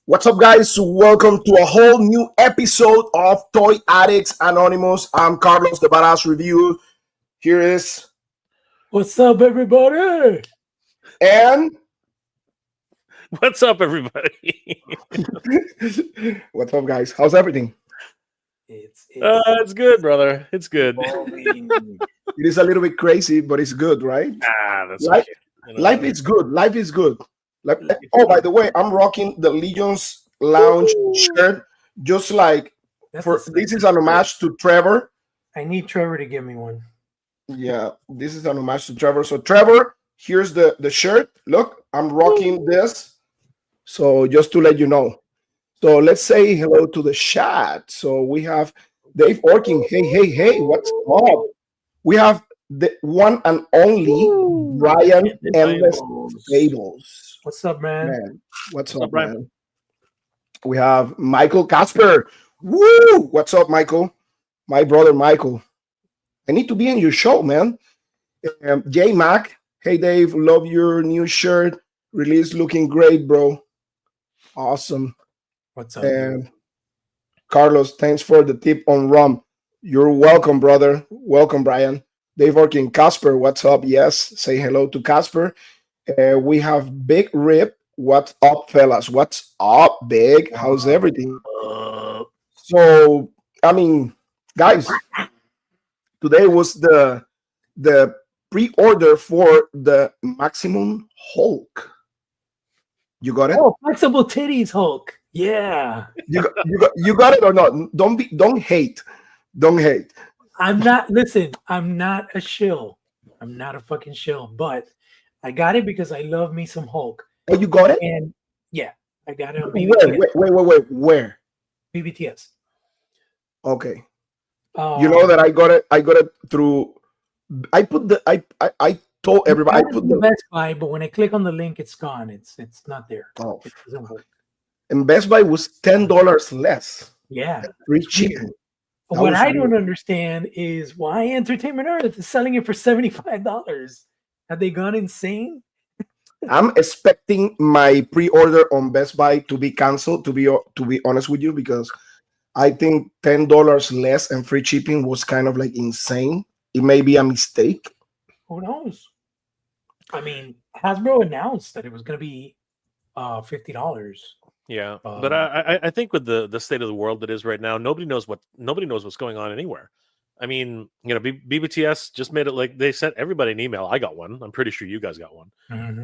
What's up, guys? Welcome to a whole new episode of Toy Addicts Anonymous. I'm Carlos, the Badass Review. Here is What's up, everybody? and What's up, everybody? what's up, guys? How's everything? It's good, brother. It's good. It is a little bit crazy, but it's good, right? That's Life, okay. life is good. Life is good. Oh, by the way, I'm rocking the Legion's Lounge shirt, just like this is an homage to Trevor. I need Trevor to give me one. Yeah, this is an homage to Trevor. So, Trevor, here's the shirt. Look, I'm rocking this. So, just to let you know. So, let's say hello to the chat. So, we have Dave Orking. Hey, what's up? We have the one and only Brian Endless Fables. What's up, man? What's up, man? We have Michael Casper. Woo! What's up, Michael? My brother, Michael. I need to be in your show, man. J Mac. Hey, Dave. Love your new shirt. Release looking great, bro. Awesome. What's up? And Carlos, thanks for the tip on rum. You're welcome, brother. Welcome, Brian. Dave working. Casper, what's up? Yes. Say hello to Casper. We have Big Rip. What's up, fellas? What's up, Big? How's everything? So, I mean, guys, today was the pre-order for the Maximum Hulk. You got it? Oh, flexible titties, Hulk. Yeah. You got it or not? Don't hate. Don't hate. I'm not a shill. I'm not a fucking shill, but I got it because I love me some Hulk. Oh, you got it? And yeah, I got it on BBTS. Wait. Where? BBTS. Okay. You know that I got it through. I told everybody. I put the Best Buy, but when I click on the link, it's gone. It's not there. Oh. It doesn't work. And Best Buy was $10 less. Yeah. Free shipping. What I don't understand is why Entertainment Earth is selling it for $75. Have they gone insane? I'm expecting my pre-order on Best Buy to be canceled. To be honest with you, because I think $10 less and free shipping was kind of like insane. It may be a mistake. Who knows? I mean, Hasbro announced that it was going to be $50. Yeah, but I think with the state of the world that is right now, nobody knows what's going on anywhere. I mean, BBTS just made it like they sent everybody an email. I got one. I'm pretty sure you guys got one,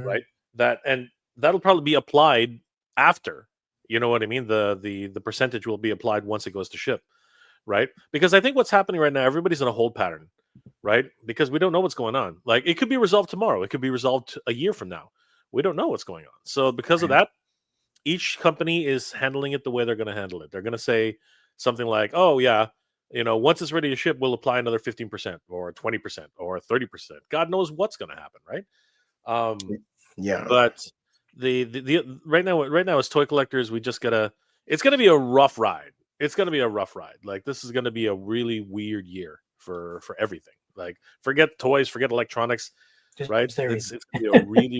right? That'll probably be applied after. You know what I mean? The percentage will be applied once it goes to ship, right? Because I think what's happening right now, everybody's in a hold pattern, right? Because we don't know what's going on. Like it could be resolved tomorrow. It could be resolved a year from now. We don't know what's going on. So because of that, each company is handling it the way they're going to handle it. They're going to say something like, "Oh yeah, once it's ready to ship, we'll apply another 15% or 20% or 30%." God knows what's going to happen, right? Yeah. But the right now as toy collectors, we just gotta. It's going to be a rough ride. It's going to be a rough ride. Like this is going to be a really weird year for everything. Like forget toys, forget electronics. Right, it's gonna be a really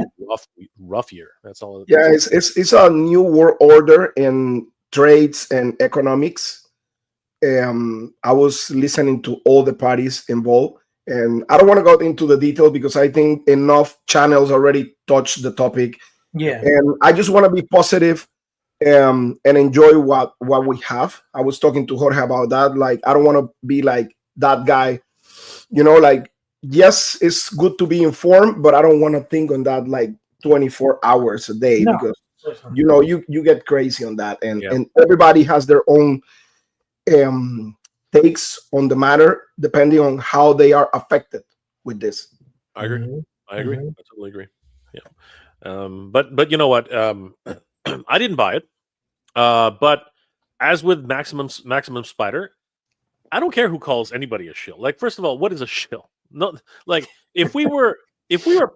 rough year. That's all. Yeah, it's a new world order in trades and economics. I was listening to all the parties involved, and I don't want to go into the detail because I think enough channels already touched the topic. Yeah, and I just want to be positive, and enjoy what we have. I was talking to Jorge about that. Like, I don't want to be like that guy, like. Yes, it's good to be informed, but I don't want to think on that like 24 hours a day because you get crazy on that, and everybody has their own takes on the matter depending on how they are affected with this. I agree. I totally agree. Yeah, but you know what? I didn't buy it. But as with Maximum Spider, I don't care who calls anybody a shill. Like, first of all, what is a shill? No, like if we were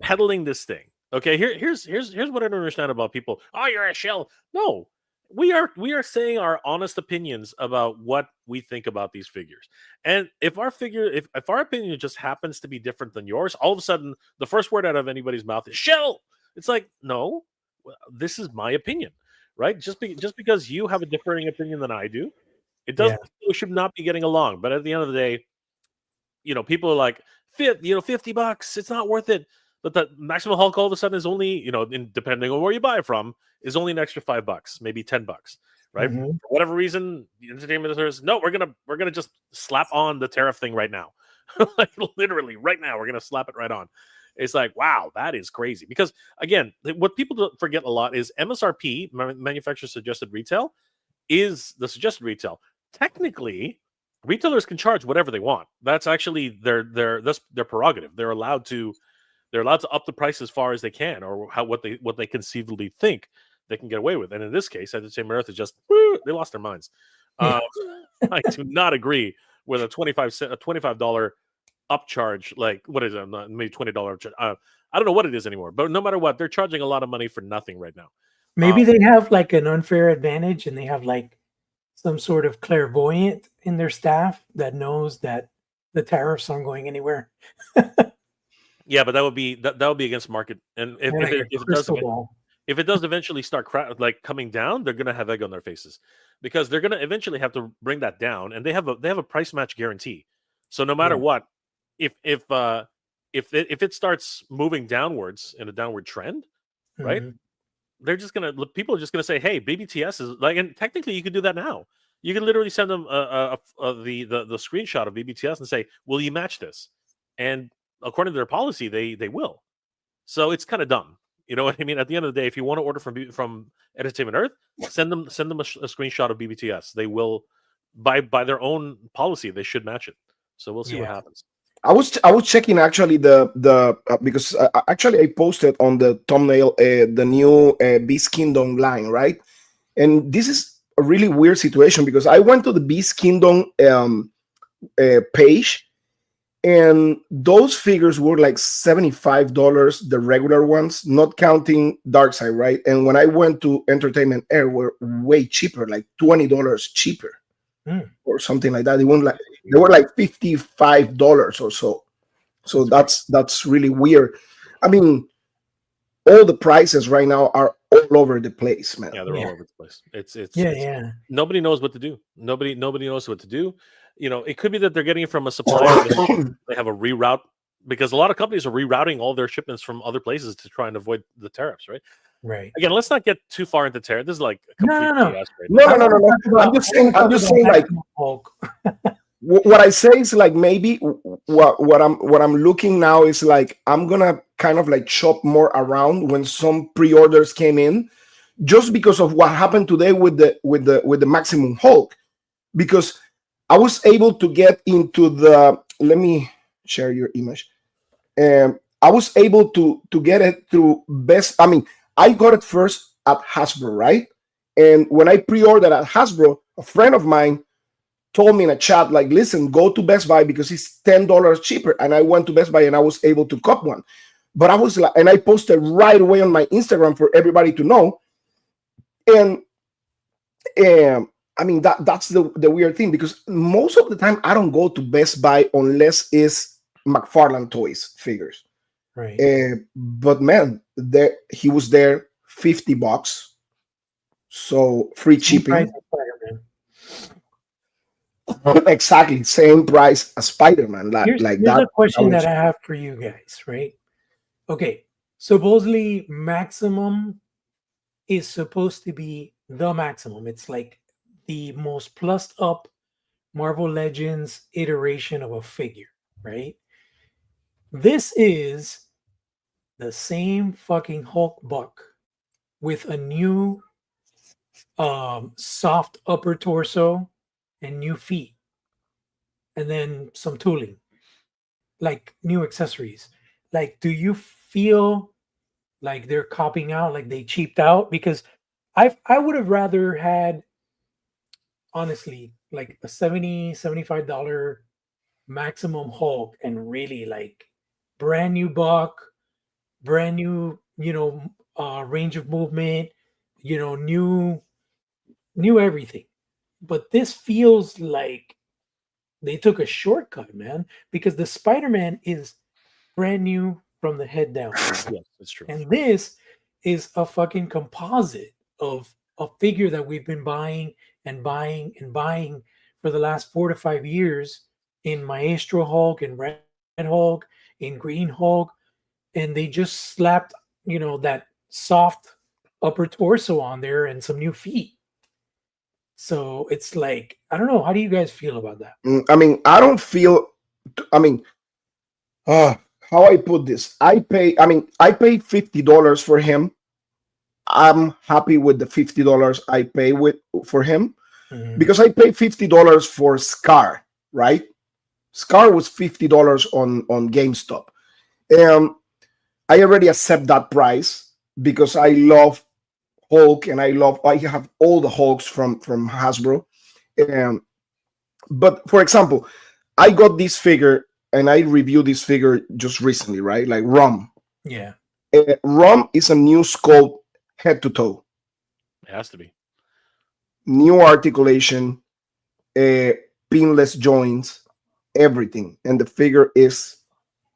peddling this thing, okay. Here's what I don't understand about people. Oh, you're a shill. No, we are saying our honest opinions about what we think about these figures. And if our opinion just happens to be different than yours, all of a sudden the first word out of anybody's mouth is shill. It's like, no, this is my opinion, right? Just because you have a differing opinion than I do, it Yeah. doesn't we should not be getting along. But at the end of the day, people are like, $50, it's not worth it. But the maximum Hulk all of a sudden is only, depending on where you buy it from, is only an extra $5, maybe $10, right? Mhm. For whatever reason, the entertainment says, no, we're gonna just slap on the tariff thing right now. Like literally right now, we're gonna slap it right on. It's like, wow, that is crazy. Because again, what people don't forget a lot is MSRP, manufacturer suggested retail, is the suggested retail. Technically, retailers can charge whatever they want. That's actually that's their prerogative. They're allowed to up the price as far as they can, or what they conceivably think they can get away with. And in this case, Entertainment Earth is just they lost their minds. Yeah. Uh, I do not agree with a $25 upcharge. Like what is it? Maybe $20. I don't know what it is anymore. But no matter what, they're charging a lot of money for nothing right now. Maybe they have like an unfair advantage and they have like some sort of clairvoyant in their staff that knows that the tariffs aren't going anywhere. Yeah, but that would be against market. And if Yeah, if your it, if it does crystal ball. if it does eventually start like coming down, they're gonna have egg on their faces, because they're gonna eventually have to bring that down, and they have a price match guarantee. So no matter Yeah. what, if it starts moving downwards in a downward trend, right? Mhm. People are just gonna say, hey, BBTS is like, and technically you could do that now. You can literally send them the screenshot of BBTS and say, will you match this? And according to their policy, they will. So it's kind of dumb. You know what I mean? At the end of the day, if you want to order from Entertainment Earth, send them a screenshot of BBTS. They will, by their own policy, they should match it. So we'll see what Yeah. happens. I was checking actually the because actually I posted on the thumbnail the new Beast Kingdom line, right? And this is a really weird situation because I went to the Beast Kingdom page, and those figures were like $75, the regular ones, not counting Darkseid, right? And when I went to Entertainment Air, were way cheaper, like $20 cheaper Mm. or something like that. They were like $55 or so. So that's really weird. I mean, all the prices right now are all over the place, man. Yeah, they're all Yeah. over the place. It's Yeah. it's Yeah. nobody knows what to do. Nobody knows what to do. It could be that they're getting it from a supplier that they have a reroute, because a lot of companies are rerouting all their shipments from other places to try and avoid the tariffs, right? Right. Again, let's not get too far into tariff. This is like a No, complete no, no. BS right No, now. no, no, no, no. I'm just saying. I'm just saying. Like Maximum Hulk. what I say is like maybe what I'm looking now is like I'm gonna kind of like shop more around when some pre-orders came in, just because of what happened today with the Maximum Hulk, because I was able to get into the. Let me share your image. I was able to get it through Best. I mean, I got it first at Hasbro, right? And when I pre-ordered at Hasbro, a friend of mine told me in a chat, like, listen, go to Best Buy because it's $10 cheaper. And I went to Best Buy and I was able to cop one. But I was like, and I posted right away on my Instagram for everybody to know. And I mean that's the weird thing, because most of the time I don't go to Best Buy unless it's McFarlane Toys figures. Right. But man, he was there, $50, so free Same price shipping. as Spider-Man. Exactly, same price as Spider-Man. Like Here's that. a question that was I have for you guys, right? Okay. Supposedly maximum is supposed to be the maximum. It's like the most plussed up Marvel Legends iteration of a figure, right? This is the same fucking Hulk buck with a new soft upper torso and new feet, and then some tooling, like new accessories. Like, do you feel like they're copying out, like they cheaped out? Because I would have rather had, honestly, like a $75 maximum Hulk and really like brand new buck, brand new, range of movement, new everything. But this feels like they took a shortcut, man, because the Spider-Man is brand new from the head down. Yes, that's true. And this is a fucking composite a figure that we've been buying and buying and buying for the last 4 to 5 years in Maestro Hulk and Red Hulk, in Green Hulk, and they just slapped, that soft upper torso on there and some new feet. So it's like, I don't know. How do you guys feel about that? I mean, I don't feel. I mean, uh, how I put this? I pay $50 for him. I'm happy with the $50 I pay with for him Mhm. because I paid $50 for Scar, right? Scar was $50 on GameStop. Um, I already accept that price because I love Hulk and I have all the Hulks from Hasbro. Um, but for example, I got this figure and I reviewed this figure just recently, right? Like Rom. Yeah. Rom is a new sculpt head to toe, It has to be. new articulation, uh, pinless joints, everything. And the figure is,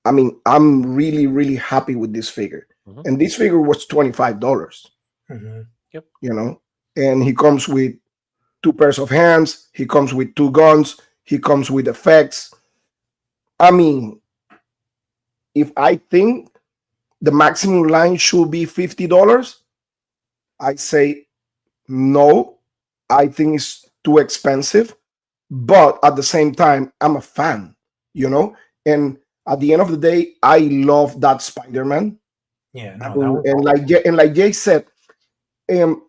I mean, I'm really, really happy with this figure. Mhm. And this figure was $25, Mhm. Yep. you know, and he comes with two pairs of hands, he comes with two guns, he comes with effects. I mean, if I think the maximum line should be $50, I say no. I think it's too expensive, but at the same time, I'm a fan, you know. And at the end of the day, I love that Spider-Man. Yeah. I No, that mean, was awesome. and like Jay said, um,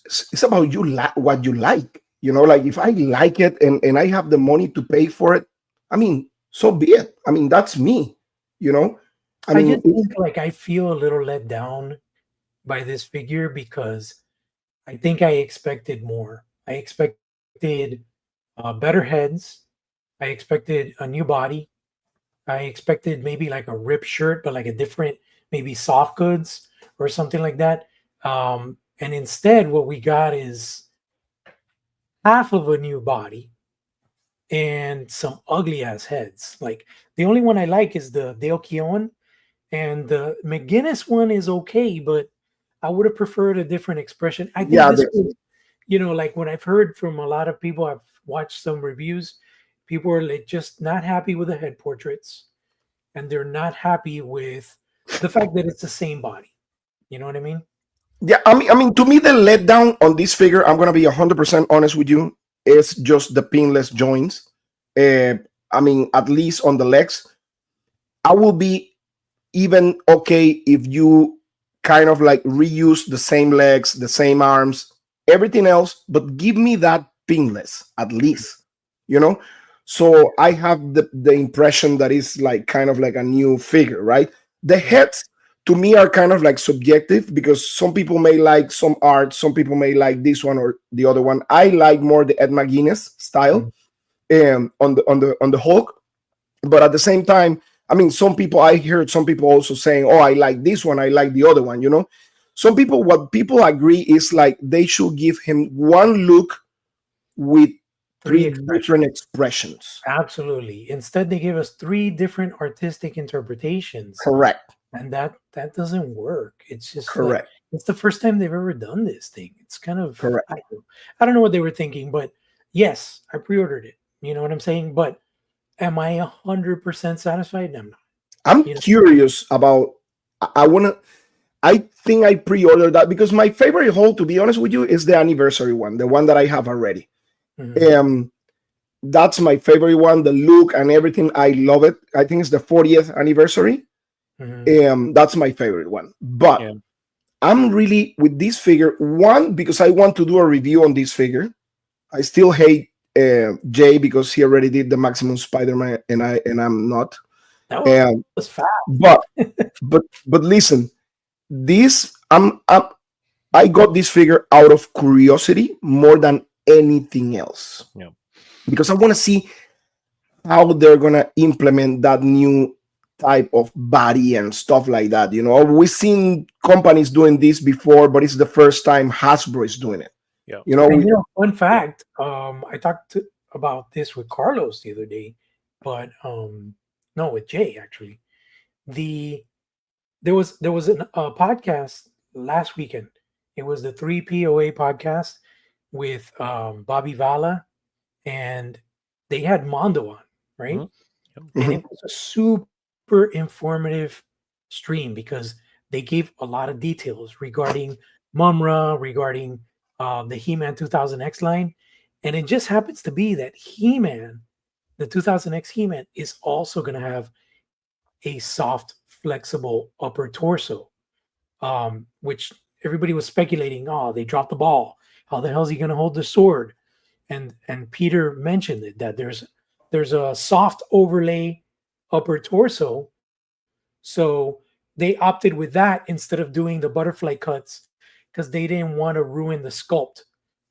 it's about you like what you like, you know. Like if I like it and I have the money to pay for it, I mean, so be it. I mean, that's me, you know. I I mean, just think like I feel a little let down by this figure because I think I expected more. I expected better heads. I expected a new body. I expected maybe like a ripped shirt, but like a different, maybe soft goods or something like that. And instead, what we got is half of a new body and some ugly ass heads. Like the only one I like is the Dale Keown, and the McGinnis one is okay, but I would have preferred a different expression. I think yeah, this was, like when I've heard from a lot of people, I've watched some reviews, people are like just not happy with the head portraits and they're not happy with the fact that it's the same body. You know what I mean? yeah. I mean, to me, the letdown on this figure, I'm gonna be 100% honest with you, is just the pinless joints. Uh, I mean, at least on the legs, I will be even okay if you kind of like reuse the same legs, the same arms, everything else, but give me that pinless at least, you know? So I have the impression that it's like kind of like a new figure, right? The Yeah. heads to me are kind of like subjective because some people may like some art, some people may like this one or the other one. I like more the Ed McGuinness style Mhm. on the Hulk, but at the same time, I mean, some people, I heard some people also saying, oh, I like this one, I like the other one, you know. Some people, what people agree is like they should give him one look with Three three different expressions. expressions. Absolutely. Instead, they give us three different artistic interpretations, Correct. and that doesn't work. It's just like Correct. it's the first time they've ever done this thing. It's kind of Correct. I don't know what they were thinking, but yes, I pre-ordered it. You know what I'm saying? But am I 100% satisfied? I'm not. I'm You know. curious about, I want to, I think I pre-ordered that because my favorite haul, to be honest with you, is the anniversary one, the one that I have already. Mhm, Um, that's my favorite one. The look and everything, I love it. I think it's the 40th anniversary. mhm. That's my favorite one. But Yeah. I'm really with this figure, one, because I want to do a review on this figure. I still hate Jay because he already did the Maximum Spider-Man and I'm not. That was Um, fast. but but listen, this I got this figure out of curiosity more than anything else Yeah. because I want to see how they're gonna implement that new type of body and stuff like that. You know, we've seen companies doing this before, but it's the first time Hasbro is doing it. Yeah. You know, And we, fun fact, I talked about this with Carlos the other day, but no, with Jay actually. The there was a podcast last weekend, It was the 3POA podcast with Bobby Vala, and they had Mondo on, right? Mhm. Yep. And Mhm. it was a super informative stream because they gave a lot of details regarding Mumra, regarding the He-Man 2000X line. And it just happens to be that He-Man, the 2000X He-Man, is also going to have a soft, flexible upper torso, which everybody was speculating, oh, they dropped the ball. How the hell is he going to hold the sword? And Peter mentioned it, that there's a soft overlay upper torso. So they opted with that instead of doing the butterfly cuts because they didn't want to ruin the sculpt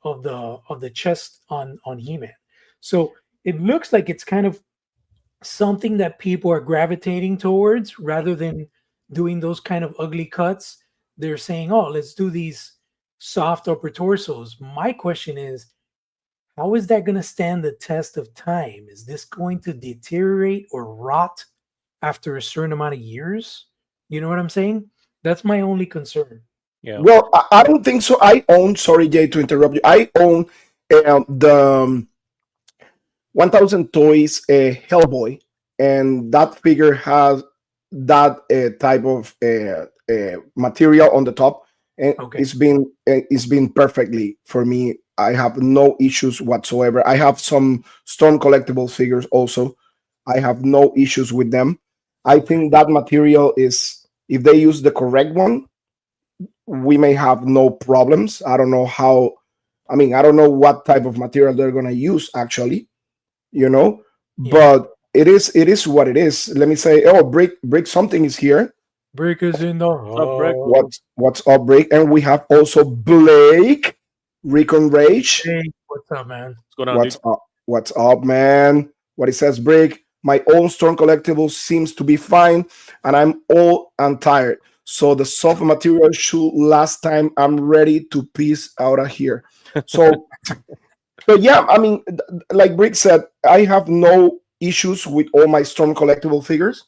of the chest on He-Man. So it looks like it's kind of something that people are gravitating towards rather than doing those kind of ugly cuts. They're saying, oh, let's do these soft upper torsos. My question is, how is that going to stand the test of time? Is this going to deteriorate or rot after a certain amount of years? You know what I'm saying? That's my only concern. Yeah. Well, I don't think so. I own, sorry, Jay, to interrupt you. I own the 1000 Toys Hellboy, and that figure has that type of material on the top, and Okay. it's been perfectly for me. I have no issues whatsoever. I have some Storm collectible figures also. I have no issues with them. I Okay. think that material is, if they use the correct one, we may have no problems. I don't know how. I mean, I don't know what type of material they're gonna use actually, you know, Yeah. but it is what it is. Let me say, oh, break something is here. Breakers in the What's up, Brick? house. What's up, break? And we have also Blake Recon Rage. Hey, what's up, man? What's going on, What's dude? up? What's up, man? What it says, break. My own Storm collectible seems to be fine, and I'm old and tired. So the soft material should last time I'm ready to peace out of here. So, but yeah, I mean, like Brick said, I have no issues with all my Storm collectible figures.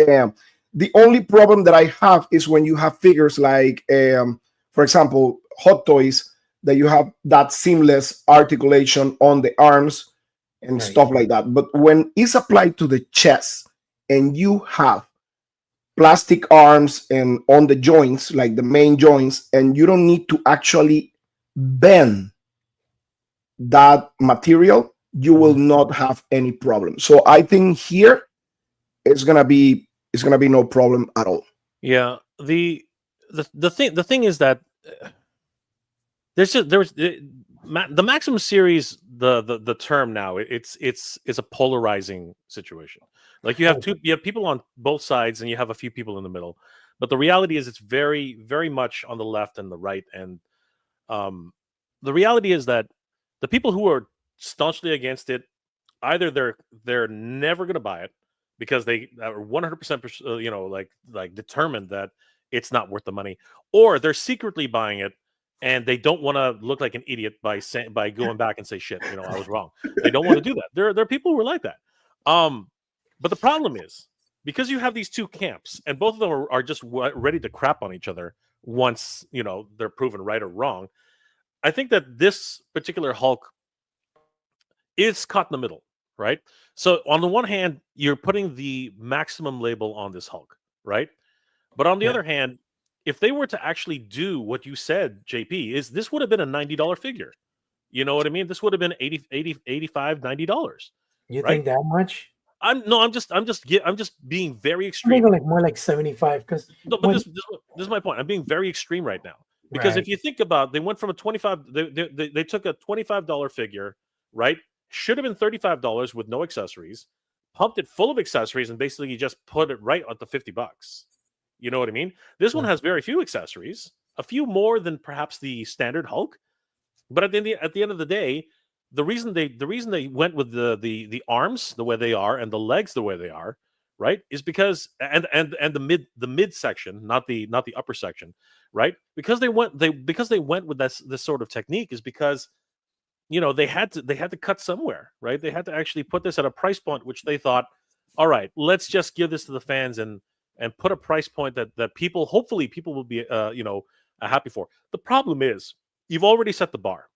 Um, the only problem that I have is when you have figures like, for example, Hot Toys, that you have that seamless articulation on the arms and Right. stuff like that. But when it's applied to the chest and you have plastic arms and on the joints, like the main joints, and you don't need to actually bend that material, you will Mhm. not have any problem. So I think here it's gonna be no problem at all. Yeah. The thing is that there's just there was the Maximum series, the term now, it's a polarizing situation. Like Oh, you have people on both sides and you have a few people in the middle, but the reality is it's very much on the left and the right. And um the reality is that the people who are staunchly against it, either they're never going to buy it because they are 100% like determined that it's not worth the money, or they're secretly buying it and they don't want to look like an idiot by going back and say, shit, I was wrong. They don't want to do that. There are people who are like that. um but the problem is, because you have these two camps and both of them are just ready to crap on each other once they're proven right or wrong. I think that this particular Hulk is caught in the middle, right? So on the one hand, you're putting the maximum label on this Hulk, right? But on the yeah. other hand, if they were to actually do what you said, JP, is this would have been a $90 figure. You know what I mean? This would have been 80, 80, 85, $90, You right? think that much? I'm just being very I'm extreme. thinking like more like 75 because No, but when this is my point. I'm being very extreme right now because if right. you think about, they went from a 25. They took a $25 figure, right? Should have been $35 with no accessories, pumped it full of accessories, and basically you just put it right at the $50. You know what I mean? This one Yeah. has very few accessories, a few more than perhaps the standard Hulk. But at the end of the day, the reason they went with the arms the way they are and the legs the way they are, right, is because, and the mid section, not the upper section, right? Because they went with this sort of technique, is because they had to cut somewhere, right? They had to actually put this at a price point which they thought, all right, let's just give this to the fans and put a price point that people, hopefully people will be happy for. The problem is you've already set the bar.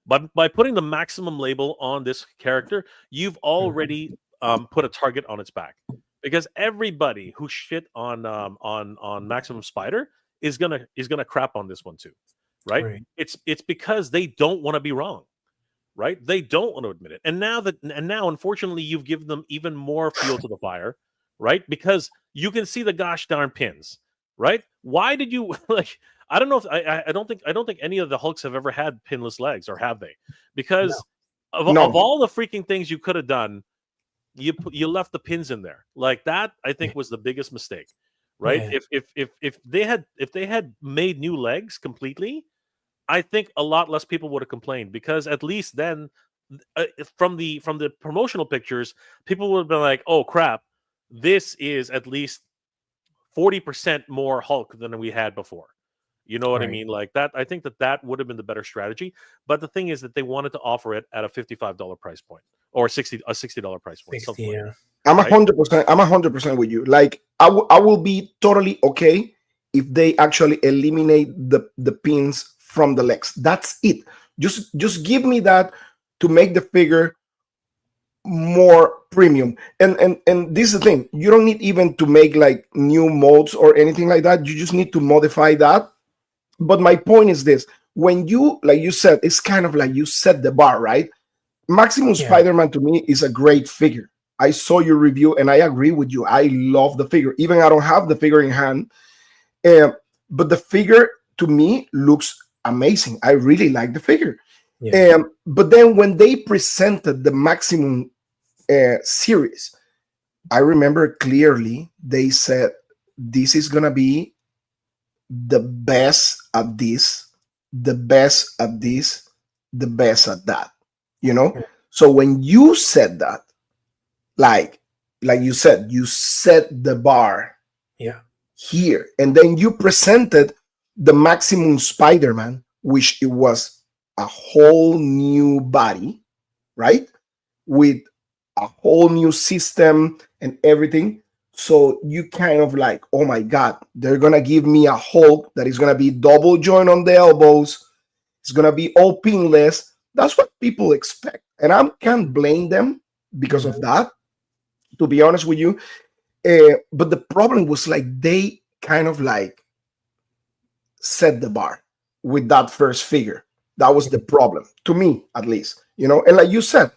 But by putting the maximum label on this character, you've already put a target on its back, because everybody who shit on Maximum Spider is gonna crap on this one too, right? Right. It's because they don't want to be wrong, right? They don't want to admit it, and now unfortunately you've given them even more fuel to the fire, right? Because you can see the gosh darn pins, right? Why did you like? I don't know if I don't think any of the Hulks have ever had pinless legs, or have they? No. Because of No. all the freaking things you could have done, you left the pins in there. Like that, I think was the biggest mistake, right? Yeah. If they had made new legs completely, I think a lot less people would have complained, because at least then, from the promotional pictures, people would have been like, "Oh crap, this is at least 40% more Hulk than we had before." You know what I Right. mean? Like that. I think that would have been the better strategy. But the thing is that they wanted to offer it at a $55 price point, or $60 price point, 60. something like Yeah. that, I'm a right? hundred percent. I'm 100% with you. Like I will be totally okay if they actually eliminate the pins from the legs. That's it. Just give me that to make the figure more premium. And this is the thing. You don't need even to make like new molds or anything like that. You just need to modify that. But my point is this: when you, like you said, it's kind of like you set the bar, right? Maximum Yeah. Spider-Man to me is a great figure. I saw your review and I agree with you. I love the figure. Even I don't have the figure in hand, uh, but the figure to me looks amazing. I really like the figure. Yeah. But then when they presented the Maximum series, I remember clearly they said this is gonna be the best at this, the best at this, the best at that. You know. Yeah. So when you said that, like you said, you set the bar Yeah. here, and then you presented the Maximum Spider-Man, which it was a whole new body, right? With a whole new system and everything. So you kind of like, oh my god, they're gonna give me a Hulk that is gonna be double joint on the elbows. It's gonna be all pinless. That's what people expect, and I can't blame them because of Mhm. that. To be honest with you, but the problem was like they kind of like set the bar with that first figure. That was the problem to me, at least. You know, and like you said,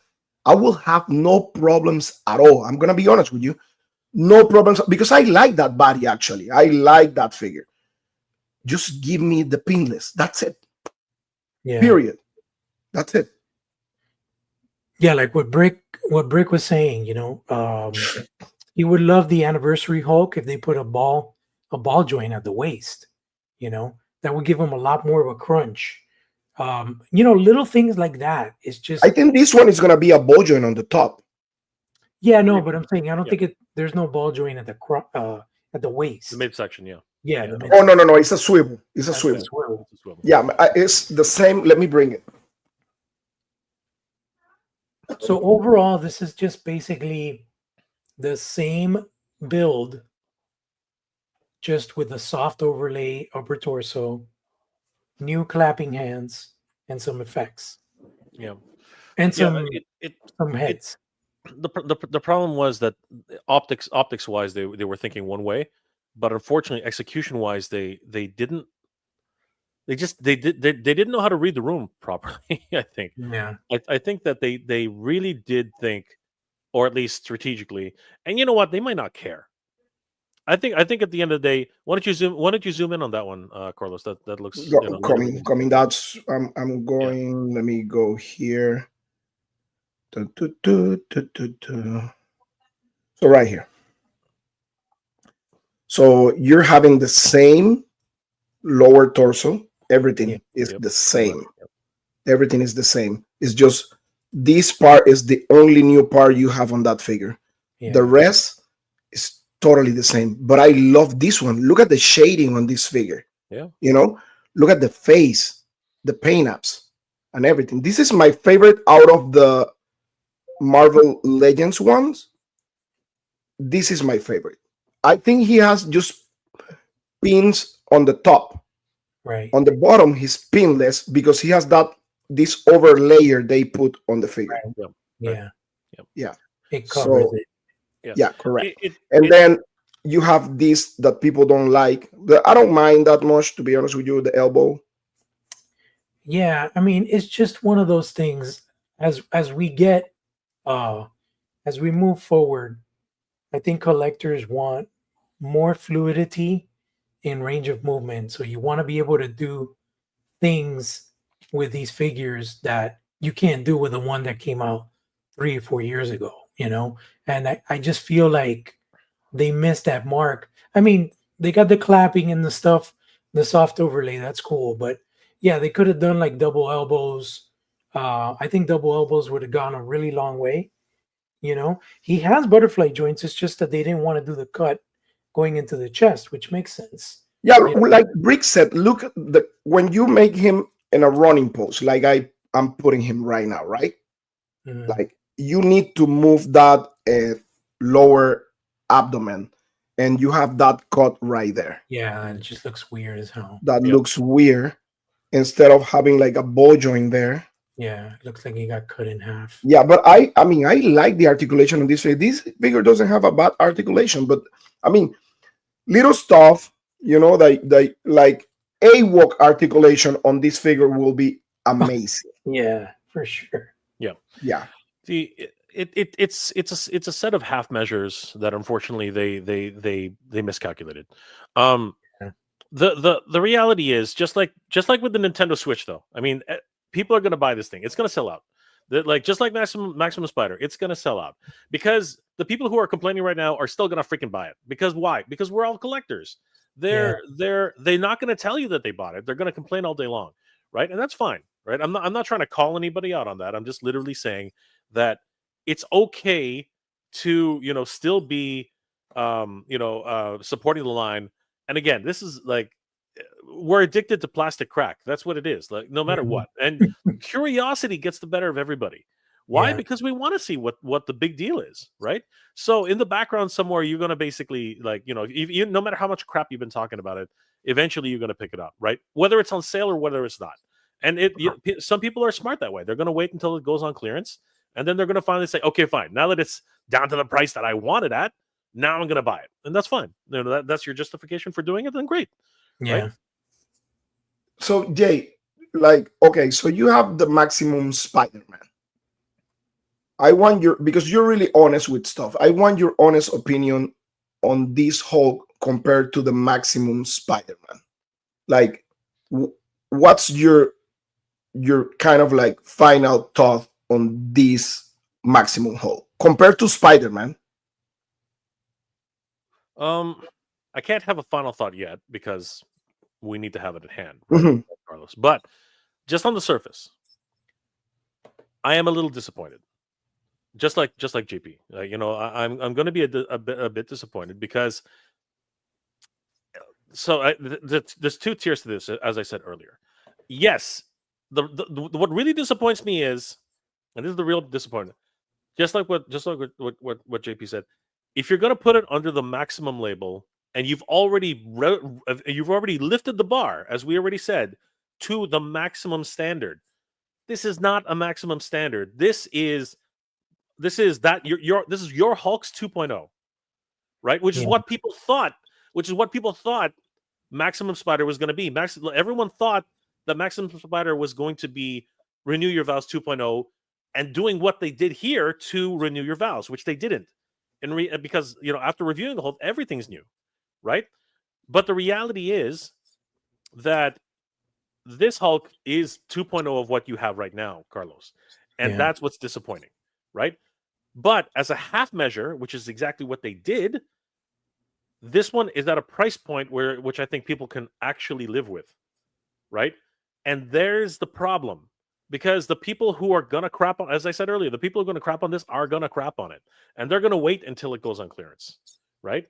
I will have no problems at all. I'm gonna be honest with you, no problems because I like that body. Actually, I like that figure. Just give me the pinless. That's it. Yeah. Period. That's it. Yeah. Like what Brick was saying, he would love the anniversary Hulk if they put a ball joint at the waist. That would give him a lot more of a crunch. Little things like that. It's I just, think this one is gonna be a ball joint on the top. yeah, no, Maybe. but I'm saying I don't Yeah. think there's no ball joint at the The waist. midsection, yeah. Yeah, Yeah. the Oh mid no, no, no! It's a swivel. It's a that's the Yeah. swivel. swivel. It's a swivel. Yeah, it's the same. Let me bring it. So overall, this is just basically the same build, just with a soft overlay upper torso, new clapping hands, and some effects, Yeah. and Yeah. some It heads. the problem was that optics wise they were thinking one way, but unfortunately execution wise they didn't they didn't know how to read the room properly. I think. Yeah. I think that they really did think, or at least strategically, and you know what, they might not care. I think at the end of the day, why don't you zoom in on that one, Carlos? That looks, that Coming, looks coming. good. That's I'm Yeah. going. Let me go here. Du- du- du- du- du- du. So right here. So you're having the same lower torso. Yeah. Everything is Yep. the Similar. same. Everything is the same. It's just this part is the only new part you have on that figure. The Yeah. rest is totally the same. But I love this one. Look at the shading on this figure. Yeah. You know, look at the face, the paint apps, and everything. This is my favorite out of the Marvel Legends ones. This is my favorite. I think he has just pins on the top. Right. On the bottom, he's pinless because he has this over layer they put on the figure. Right. Yeah. Right. Yeah. Yeah. Yeah. It covers So it. Yeah. yeah, correct. It And then you have this that people don't like. I don't mind that much, to be honest with you. The elbow. Yeah. I mean, it's just one of those things. As we get uh as we move forward, I think collectors want more fluidity in range of movement. So you want to be able to do things with these figures that you can't do with the one that came out 3 or 4 years ago, you know? And I just feel like they missed that mark. I mean, they got the clapping and the stuff, the soft overlay, that's cool. But yeah, they could have done like double elbows. I think double elbows would have gone a really long way. You know, he has butterfly joints. It's just that they didn't want to do the cut going into the chest, which makes sense. Yeah, You like Brick said, look when you make him in a running pose, like I'm putting him right now, right? know? Like you need to move that lower abdomen, and you have that cut right there. Yeah, it just looks weird as hell. That Yep. looks weird instead of having like a ball joint there. Yeah, it looks like he got cut in half. Yeah, but I mean I like the articulation of this figure. This figure doesn't have a bad articulation, but I mean little stuff, that like a walk articulation on this figure will be amazing. Yeah, for sure. Yeah. Yeah. It's a set of half measures that unfortunately they miscalculated. Yeah. The reality is just like with the Nintendo Switch though. I mean, people are going to buy this thing. It's going to sell out. Like just like Maximum Spider, it's going to sell out because the people who are complaining right now are still going to freaking buy it. Because why? Because we're all collectors. They're not going to tell you that they bought it. They're going to complain all day long, right? And that's fine, right? I'm not trying to call anybody out on that. I'm just literally saying that it's okay to still be supporting the line. And again, this is like we're addicted to plastic crack. That's what it is. Like no matter Mhm. what. And curiosity gets the better of everybody. Why? Yeah. Because we want to see what the big deal is, right? So in the background somewhere, you're gonna basically no matter how much crap you've been talking about it, eventually you're gonna pick it up, right? Whether it's on sale or whether it's not. And some people are smart that way. They're gonna wait until it goes on clearance, and then they're gonna finally say, okay, fine. Now that it's down to the price that I wanted at, now I'm gonna buy it, and that's fine. That's your justification for doing it. Then great. Yeah. Right? So Jay, like, okay, so you have the Maximum Spider-Man. I want because you're really honest with stuff. I want your honest opinion on this Hulk compared to the Maximum Spider-Man. Like, what's your kind of like final thought on this Maximum Hulk compared to Spider-Man? I can't have a final thought yet because we need to have it at hand, right, Mhm. Carlos? But just on the surface, I am a little disappointed. Just like JP, I'm going to be a bit disappointed because there's two tiers to this, as I said earlier. Yes, what really disappoints me is, and this is the real disappointment. Just like what JP said, if you're going to put it under the Maximum label and you've already lifted the bar, as we already said, to the maximum standard, this is not a maximum standard. This is your Hulk's 2.0, right? Which is what people thought. Maximum Spider was going to be. Everyone thought that Maximum Spider was going to be Renew Your Vows 2.0 and doing what they did here to Renew Your Vows, which they didn't. Because after reviewing the Hulk, everything's new, right? But the reality is that this Hulk is 2.0 of what you have right now, Carlos, and that's what's disappointing, right? But as a half measure, which is exactly what they did, this one is at a price point which I think people can actually live with, right? And there's the problem. Because the people who are going to crap on, as I said earlier, the people who are going to crap on this are going to crap on it. And they're going to wait until it goes on clearance, right?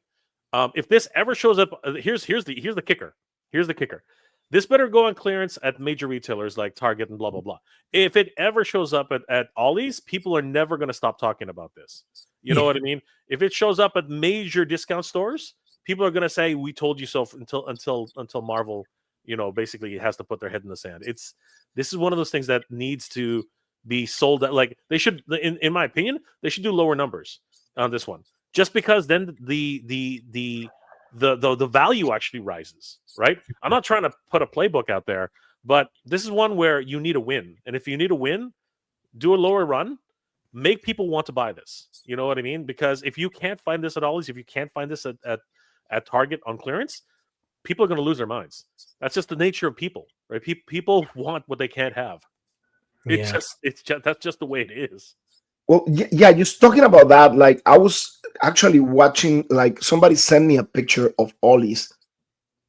If this ever shows up, here's the kicker. Here's the kicker. This better go on clearance at major retailers like Target and blah, blah, blah. If it ever shows up at Ollie's, people are never going to stop talking about this. You know what I mean? If it shows up at major discount stores, people are going to say, we told you so until Marvel basically has to put their head in the sand. This is one of those things that needs to be sold at, like, they should, in my opinion, they should do lower numbers on this one, just because then the value actually rises, right? I'm not trying to put a playbook out there, but this is one where you need a win, and if you need a win, do a lower run, make people want to buy this. You know what I mean? Because if you can't find this at Ollie's, if you can't find this at Target on clearance, people are going to lose their minds. That's just the nature of people, right? People want what they can't have. That's just the way it is. Well, yeah, just talking about that, like I was actually watching, like somebody sent me a picture of Ollie's,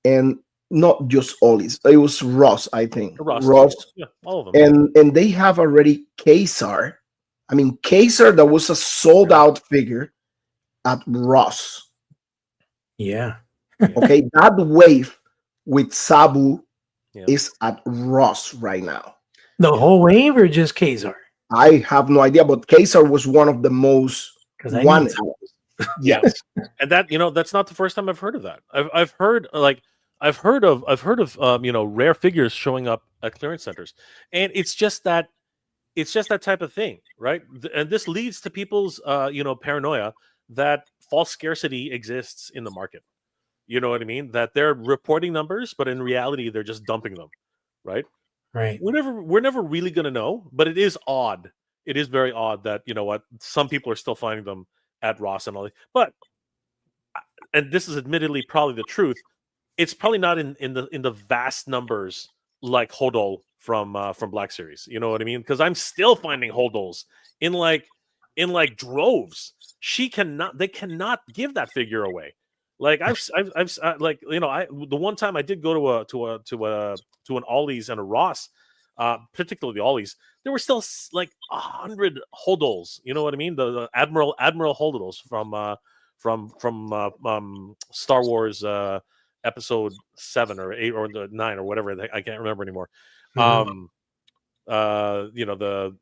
and not just Ollie's, it was Ross, I think. Ross, yeah, all of them. And they have already Kesar. I mean, Kesar, that was a sold out figure at Ross. Yeah. Okay, that wave with Sabu is at Ross right now. The whole wave or just Kazar? I have no idea, but Kesar was one of the most wanted. Yes, and that, that's not the first time I've heard of that. I've heard of rare figures showing up at clearance centers, and it's just that type of thing, right? And this leads to people's paranoia that false scarcity exists in the market. You know what I mean? That they're reporting numbers, but in reality, they're just dumping them, right? Right. We're never really going to know, but it is odd. It is very odd that, some people are still finding them at Ross and all that. But, and this is admittedly probably the truth, it's probably not in the vast numbers like Hodol from Black Series. You know what I mean? Because I'm still finding Hodols in droves. They cannot give that figure away. Like I've the one time I did go to an Ollie's and a Ross, particularly Ollie's, there were still like 100 Hodols. You know what I mean? The Admiral Hodols from Star Wars episode 7 or 8 or 9 or whatever. I can't remember anymore. Mm-hmm.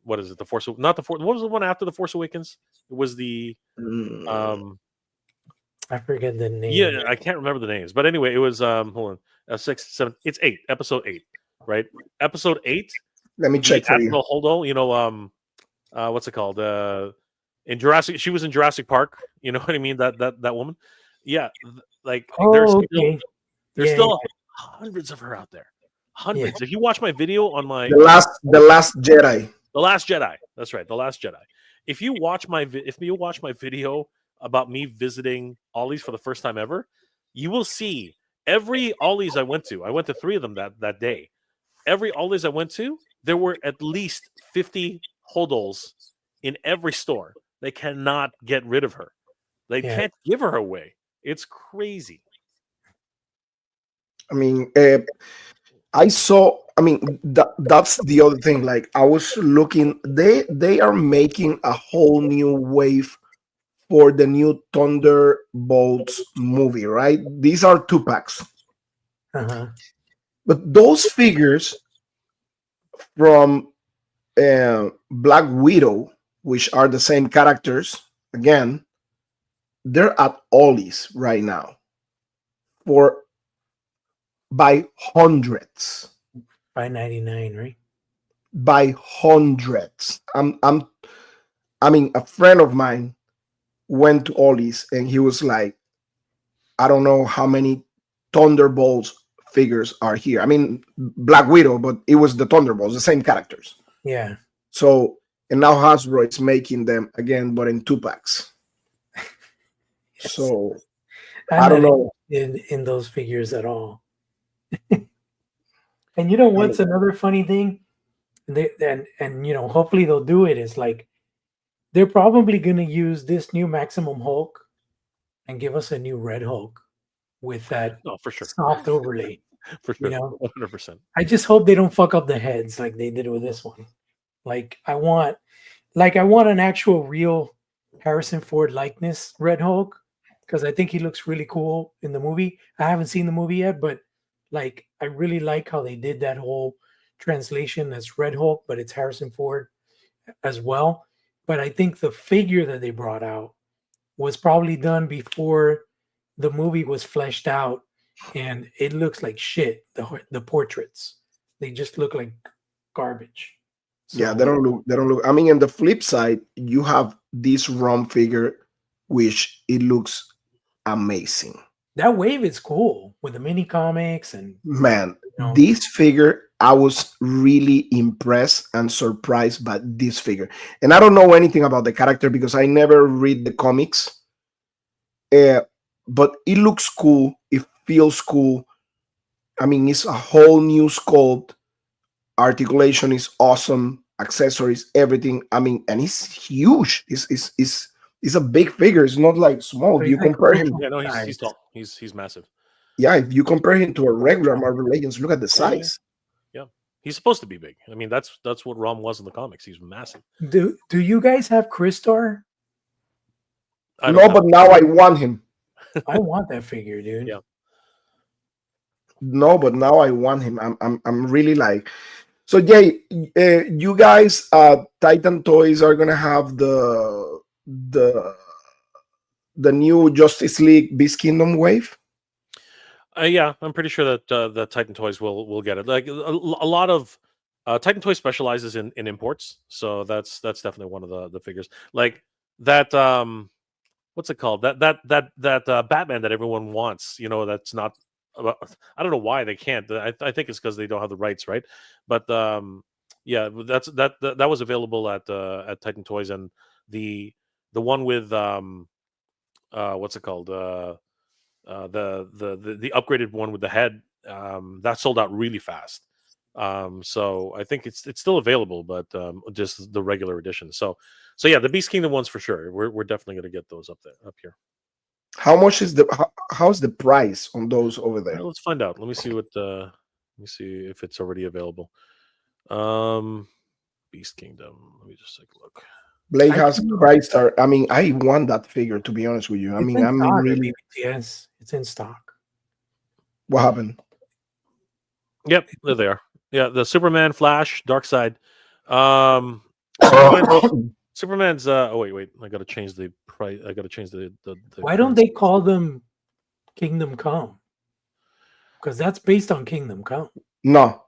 What is it? The Force, not the Force. What was the one after the Force Awakens? It was the I forget the name. Yeah, I can't remember the names, but anyway, it was hold on, 6, 7. It's 8. Episode 8, right? Episode 8. Let me check for Admiral Holdo. What's it called? In Jurassic, she was in Jurassic Park. You know what I mean? That woman. Yeah, like there's still hundreds of her out there. Hundreds. Yeah. If you watch my video on my the last Jedi. The Last Jedi. That's right. The Last Jedi. If you watch my video about me visiting Ollie's for the first time ever, you will see every Ollie's I went to 3 of them that day. Every Ollie's I went to, there were at least 50 Hodols in every store. They cannot get rid of her. They can't give her away. It's crazy. I mean, that's the other thing. Like I was looking, they are making a whole new wave for the new Thunderbolts movie, right? These are 2-packs. Uh-huh. But those figures from Black Widow, which are the same characters, again, they're at Ollie's right now by hundreds. By 99, right? By hundreds. A friend of mine went to Ollie's and he was like, I don't know how many Thunderbolts figures are here. I mean, Black Widow, but it was the Thunderbolts, the same characters. Yeah. So, and now Hasbro is making them again, but in 2-packs. Yes. So, I don't know. In those figures at all. And you know what's another funny thing? Hopefully they'll do it, is like, they're probably going to use this new Maximum Hulk and give us a new Red Hulk with that for sure. soft overlay. For sure, 100%. I just hope they don't fuck up the heads like they did with this one. Like I want an actual real Harrison Ford likeness Red Hulk, because I think he looks really cool in the movie. I haven't seen the movie yet, but like I really like how they did that whole translation as Red Hulk, but it's Harrison Ford as well. But I think the figure that they brought out was probably done before the movie was fleshed out and it looks like shit. The portraits, they just look like garbage. Yeah, So they don't look. I mean, on the flip side, you have this ROM figure, which it looks amazing. that wave is cool with the mini comics and Man, you know this figure, I was really impressed and surprised by this figure. And I don't know anything about the character because I never read the comics. Uh, but it looks cool. It feels cool. I mean, it's a whole new sculpt. Articulation is awesome. Accessories, everything. I mean, and it's huge. It's a big figure. It's not like small. so If he's you like compare full him, Yeah, no, he's size. tall. He's massive. yeah, if you compare him to a regular Marvel Legends, look at the Yeah, yeah, size. yeah. He's supposed to be big. I mean, that's what Rom was in the comics. He's massive. Do you guys have Crystar? I don't No, have. but now I want him. I want that figure, dude. Yeah. No, but now I want him. I'm really like. So Jay, you guys, Titan Toys are gonna have the the new Justice League Beast Kingdom wave. Yeah, I'm pretty sure that the Titan Toys will get it. Like a lot of Titan Toys specializes in imports, so that's definitely one of the figures. Like that what's it called? That Batman that everyone wants. You know, that's not. I don't know why they can't. I think it's because they don't have the rights, right? But yeah, that was available at Titan Toys, and the one with what's it called? The upgraded one with the head that sold out really fast. So I think it's still available, but just the regular edition. So yeah, the Beast Kingdom ones for sure. We're definitely going to get those up here. How much is how's the price on those over there? Let's find out. Let me see let me see if it's already available. Um, Beast Kingdom. Let me just take a look. Blake I has can, Crystar. I mean, I want that figure to be honest with you. I it's mean, in I'm stock at really. BBTS. It's in stock. What happened? Yep, there they are. Yeah, the Superman, Flash, Darkseid. Superman, Superman's. Oh wait. I got to change the price. I got to change the Why don't they currency. call them Kingdom Come? Because that's based on Kingdom Come. No,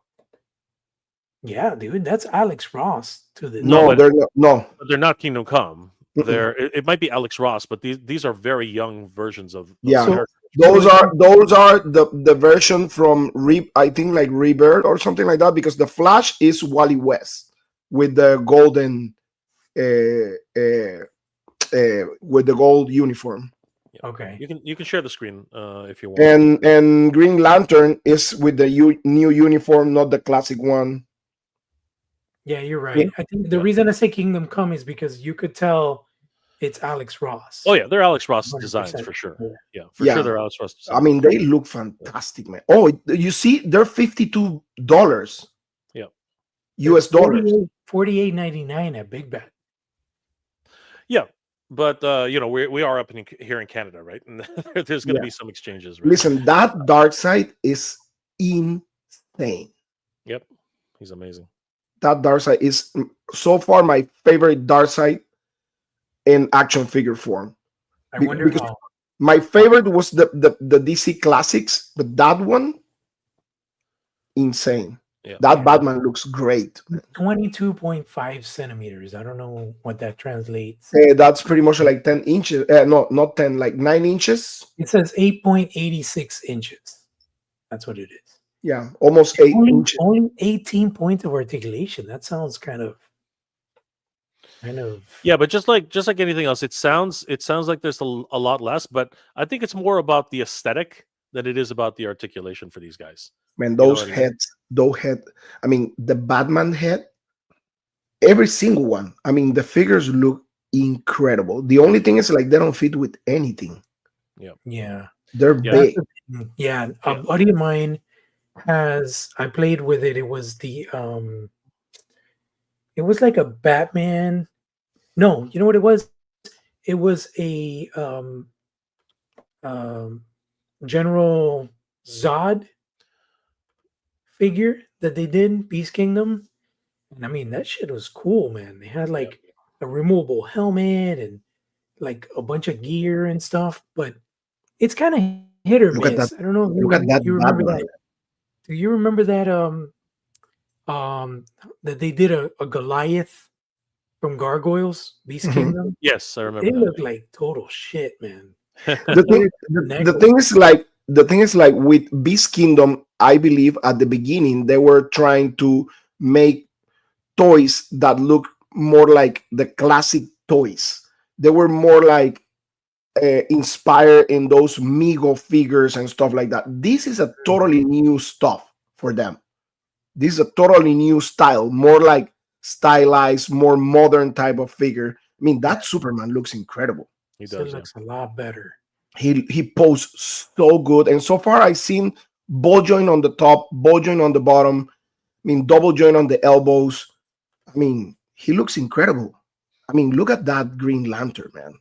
Yeah, dude, that's Alex Ross to the No, no, but they're not, no. they're not Kingdom Come. Mm-mm. It might be Alex Ross, but these are very young versions of the Yeah, so character. so those is are the version from I think like Rebirth or something like that because the Flash is Wally West with the golden with the gold uniform, Yeah. okay. You can share the screen if you want. and Green Lantern is with the new uniform, not the classic one. Yeah, you're Yeah. right. I think the Yeah. reason I say Kingdom Come is because you could tell it's Alex Oh Ross. yeah, they're Alex Ross designs 100%. for sure. Yeah. Yeah, for sure Yeah, they're Alex Ross I designs. mean they look fantastic, man. Oh, you see, they're $52 Yeah. It's US dollars. 48.99 at Big Bet. Yeah, but we are up here in Canada, right? And there's going to Yeah, be some exchanges, right? listen, that dark side is insane. Yep, he's amazing. That dark side is so far my favorite dark side in action figure form. I wonder Because how my favorite was the DC classics, but that one, insane. Yeah, That yeah, Batman looks great. 22.5 centimeters. I don't know what that translates. That's pretty much like 10 inches. No, not 10, like 9 inches. It says 8.86 inches. That's what it is. Yeah, almost 8 inches. Only 18 points of articulation. That sounds kind of yeah, but just like anything else, it sounds like there's a lot less, but I think it's more about the aesthetic than it is about the articulation for these guys. Man, You know those what I mean? heads, those head. I mean, the Batman head, every single one. I mean, the figures look incredible. The only thing is like they don't fit with anything. yeah. They're Yeah. big. Yeah, a Yeah. buddy of mine I played with it. It was it was like a Batman. No, you know what it was? It was a um General Zod figure that they did, Beast Kingdom. And I mean, that shit was cool, man. They had Yeah. like a removable helmet and like a bunch of gear and stuff, but it's kind of hit or Look at that. miss. I don't know if Look at that you remember Batman. that. Do you remember that that they did a Goliath from Gargoyles, Beast Mhm. Kingdom? Yes, I remember They that. look like total shit, man. The Yeah. thing, the Necklace. thing is like with Beast Kingdom, I believe at the beginning they were trying to make toys that look more like the classic toys. They were more like inspired in those Migo figures and stuff like that. This is a totally new stuff for them. This is a totally new style, more like stylized, more modern type of figure. I mean, Yeah, that Superman looks incredible. He so it does, yeah. looks a lot better. He poses so good, and so far I've seen ball joint on the top, ball joint on the bottom. I mean, double joint on the elbows. I mean, he looks incredible. I mean, look at that Green Lantern, man.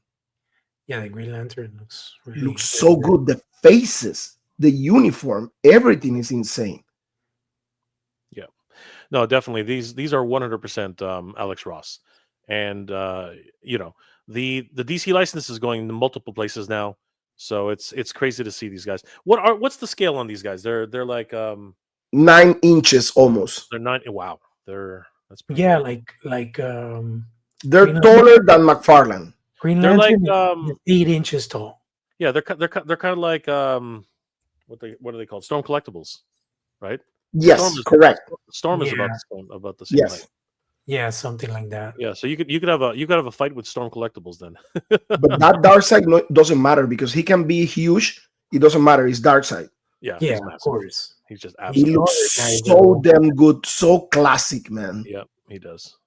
Yeah, the Green Lantern looks He looks really so good. good. The faces, the uniform, everything is insane. Yeah. No, definitely. These are 100% Alex Ross. And you know, the DC license is going to multiple places now. So it's crazy to see these guys. What's the scale on these guys? They're like 9 inches almost. they're nine. Wow. That's pretty Yeah, big. like They're Green taller than McFarlane. Green They're like Lantern is 8 inches tall. yeah, they're kind of like what are they called? Storm collectibles, right? Storm Yes, is correct. Storm is Yeah, about the same height. Yes, yeah, something like that. Yeah, so you could have a fight with Storm collectibles then. but that dark side doesn't matter because he can be huge. It doesn't matter. It's dark side. Yeah, Yeah, he's of massive. course. He's just He These absolutely. other looks guys so are damn good, so classic, man. Yeah, he does.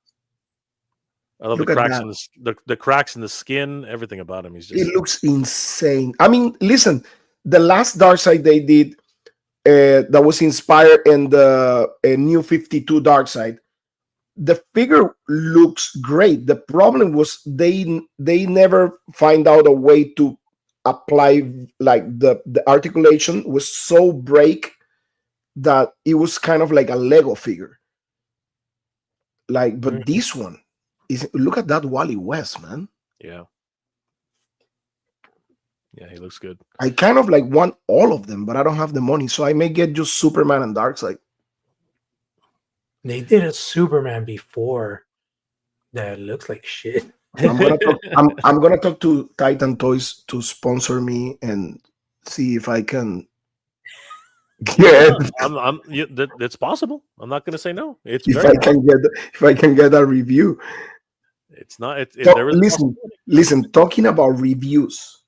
I love the Look at cracks that. in the cracks in the skin, everything about him. He's It just looks insane. I mean, listen, the last dark side they did that was inspired in the new 52 dark side. The figure looks great. The problem was they never find out a way to apply, like the articulation was so break that it was kind of like a Lego figure. Like, Mm. but this one is, look at that Wally West, man. yeah. Yeah, he looks good. I kind of like want all of them, but I don't have the money, so I may get just Superman and Darkseid. They did a Superman before that looks like shit. I'm gonna talk. I'm gonna talk to Titan Toys to sponsor me and see if I can Yeah, get that's possible. I'm not going to say no. It's if very I can get if I can get a review. it's not So there is a listen, possibility. listen. Talking about reviews,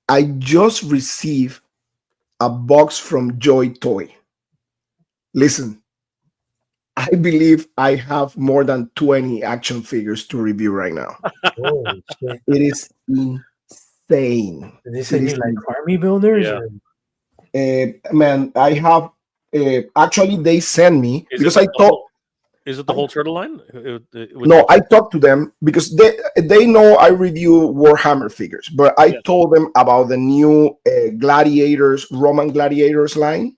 I just received a box from Joy Toy. Listen, I believe I have more than 20 action figures to review right now. Holy shit. It is insane. Did they It send is you like army builders? Yeah. Or? man, I have actually they send me Is because it I the thought whole is it the whole turtle line? With no, the I talked to them because they know I review Warhammer figures, but I Yeah. told them about the new gladiators, Roman gladiators line,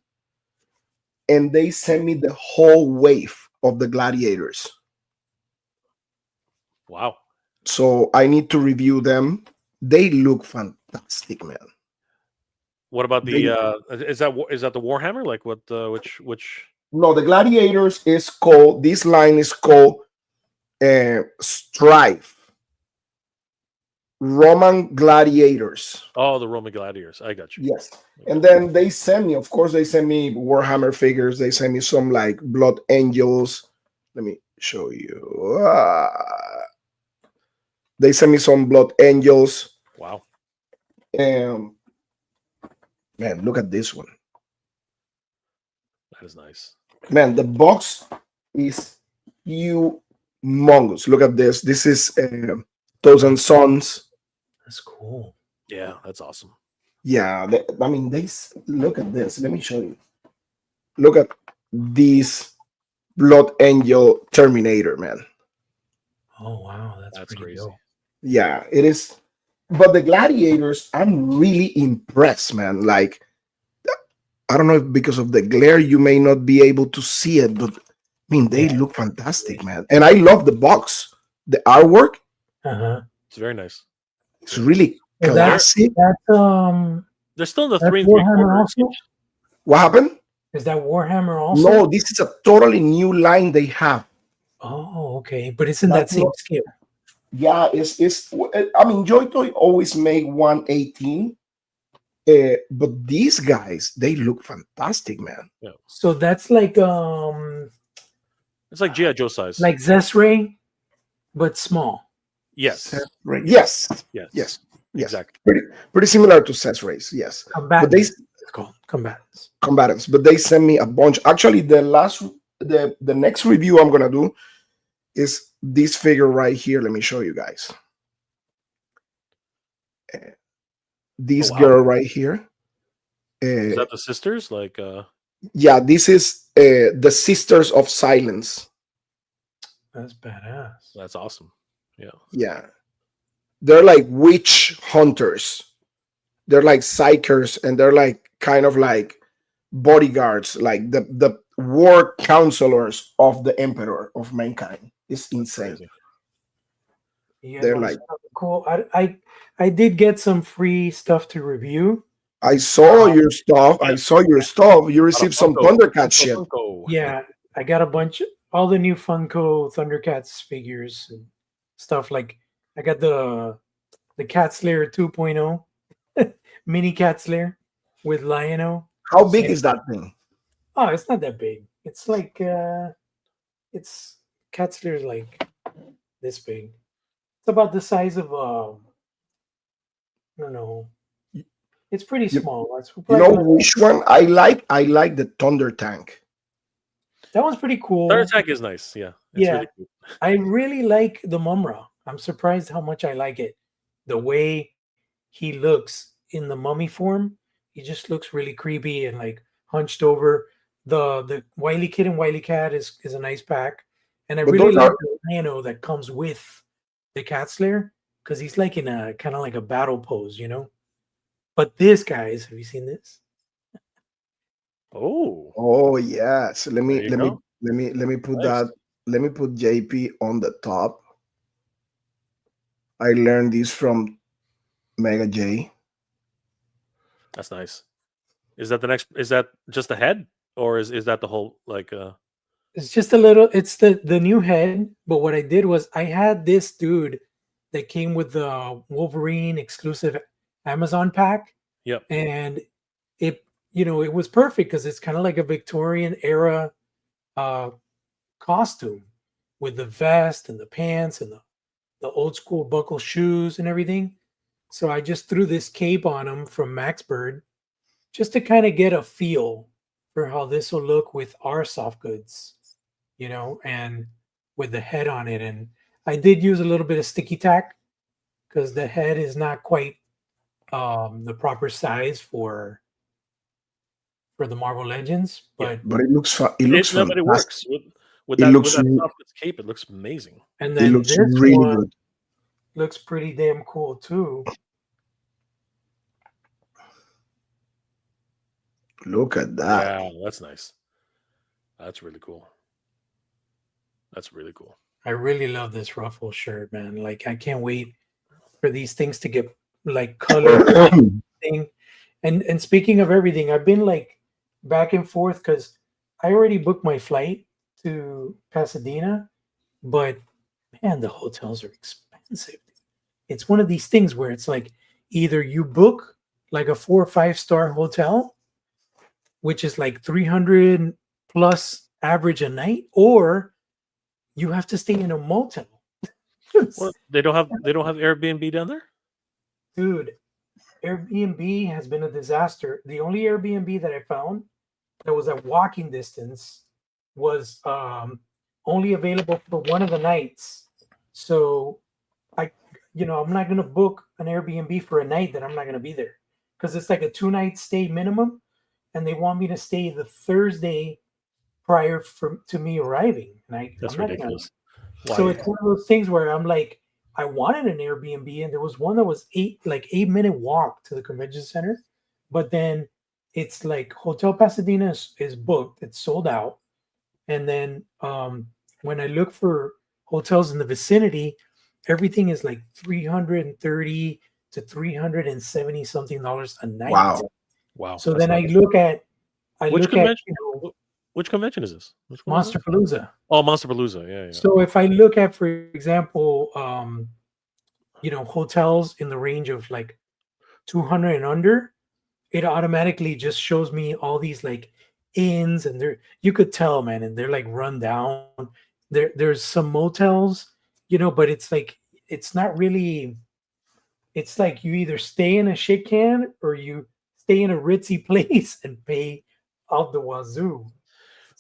and they sent me the whole wave of the gladiators. Wow. So I need to review them. They look fantastic, man. What about They, the is that the Warhammer? Like what which no, the gladiators is called, this line is called Strife. Roman gladiators. oh, the Roman gladiators. I got you. Yes. And then they send me, of course, they send me Warhammer figures. They send me some like Blood Angels. Let me show you. They send me some Blood Angels. Wow. Man, look at this one. That is nice. Man, the box is humongous. Look at this. This is Thousand Sons. That's cool. Yeah, that's awesome. Yeah, I mean, look at this. Let me show you. Look at this Blood Angel Terminator, man. Oh wow, that's pretty crazy. dope. Yeah, it is. But the gladiators, I'm really impressed, man. Like, I don't know if because of the glare you may not be able to see it, but I mean, they Yeah. look fantastic, man. And I love the box, the artwork. Uh-huh. It's very nice. It's really Well, classic. That's They're still in the That's three and three Warhammer quarters. also. What happened? Is that Warhammer also? No, this is a totally new line they have. Oh, okay, but it's in that Not, same not scale. yeah, it's. I mean, Joy Toy always make 118, but these guys they look fantastic, man. So that's It's like GI Joe size. like Zesray, but small. yes, Yes, yes, yes, exactly. pretty similar to Seth Race, yes. But they Combatants. It's called combatants. combatants, but they send me a bunch. Actually, the next review I'm gonna do is this figure right here. Let me show you guys. This Oh, wow. girl right here. Is that the sisters? Like, Yeah, this is the Sisters of Silence. That's badass. that's awesome. Yeah. Yeah, they're like witch hunters. They're like psychers, and they're like kind of like bodyguards, like the war counselors of the Emperor of mankind. It's insane. Crazy. You guys They're want like, something cool? I did get some free stuff to review. I saw your stuff. I saw your stuff. You received some Thundercat shit. Yeah, I got a bunch all the new Funko Thundercats figures and stuff. Like I got the Cat Slayer 2.0 mini Cat Slayer with Lion-O. How big is that thing? Oh, it's not that big. It's like it's Cat Slayer's like this big. It's about the size of I don't know. It's pretty small. It's You know probably like- which one I like? I like the Thunder Tank. that one's pretty cool. Their attack is nice. Yeah. It's Yeah. really cool. I really like the Mumra. I'm surprised how much I like it. The way he looks in the mummy form, he just looks really creepy and like hunched over. The Wily Kid and Wily Cat is a nice pack, and I But really those like are- the Lion-O that comes with the Cat Slayer because he's like in a kind of like a battle pose, you know. But this guys, have you seen this? Oh. Oh yes. Let There me you let me go. let me put Nice. that. Let me put JP on the top. I learned this from Mega J. That's nice. Is that the next? Is that just the head, or is that the whole like? It's just a little. It's the new head. But what I did was I had this dude that came with the Wolverine exclusive Amazon pack, Yep. and it it was perfect because it's kind of like a Victorian era uh, costume with the vest and the pants and the old school buckle shoes and everything. So I just threw this cape on him from Max Bird just to kind of get a feel for how this will look with our soft goods, and with the head on it. And I did use a little bit of sticky tack because the head is not quite the proper size for the Marvel Legends, but But it looks it looks No, but it fantastic. works with It that looks soft cape. It looks amazing. and it then looks this really one good. looks pretty damn cool too. Look at that. Yeah, that's nice. That's really cool. That's really cool. I really love this ruffle shirt, man. Like I can't wait for these things to get like colored thing. And speaking of everything, I've been like back and forth because I already booked my flight to Pasadena, but man, the hotels are expensive. It's one of these things where it's like either you book like a 4 or 5 star hotel, which is like 300 plus average a night, or you have to stay in a motel. Well, they don't have Airbnb down there. Dude, Airbnb has been a disaster. The only Airbnb that I found that was at walking distance was only available for one of the nights. So I'm not going to book an Airbnb for a night that I'm not going to be there because it's like a 2-night stay minimum. And they want me to stay the Thursday prior to me arriving. And That's I'm not ridiculous. so it's one of those things where I'm like, I wanted an Airbnb, and there was one that was 8-minute walk to the convention center, but then it's like Hotel Pasadena is booked, it's sold out, and then when I look for hotels in the vicinity, everything is like $330 to $370 something a night. Wow. Wow. So that's then I nuts. look at Which convention? you know, Which convention is this? Which one is Monster this? Palooza. Oh, Monster Palooza. Yeah, yeah. So if I look at, for example, you know, hotels in the range of like 200 and under, it automatically just shows me all these like inns, and they're, you could tell, man, and they're like run down. There's some motels, you know, but it's like, it's not really, it's like you either stay in a shit can or you stay in a ritzy place and pay out the wazoo.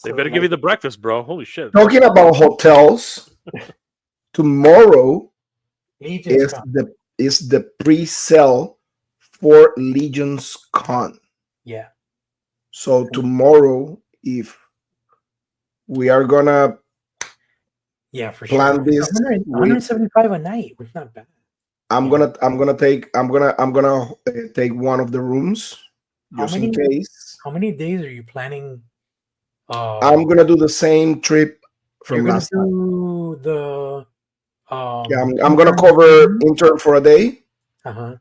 They So better give like you the breakfast, bro. Holy shit. Talking about hotels, tomorrow Legion's is come. the pre-sale for Legion's Con. Yeah. So tomorrow, if we are gonna Yeah, for plan sure. this, 175 a night, which is not bad. I'm Yeah. gonna take one of the rooms How just in many case. how many days are you planning? I'm gonna do the same trip You're from gonna last time. do the Yeah, I'm gonna intern cover training? intern for a day, Uh-huh.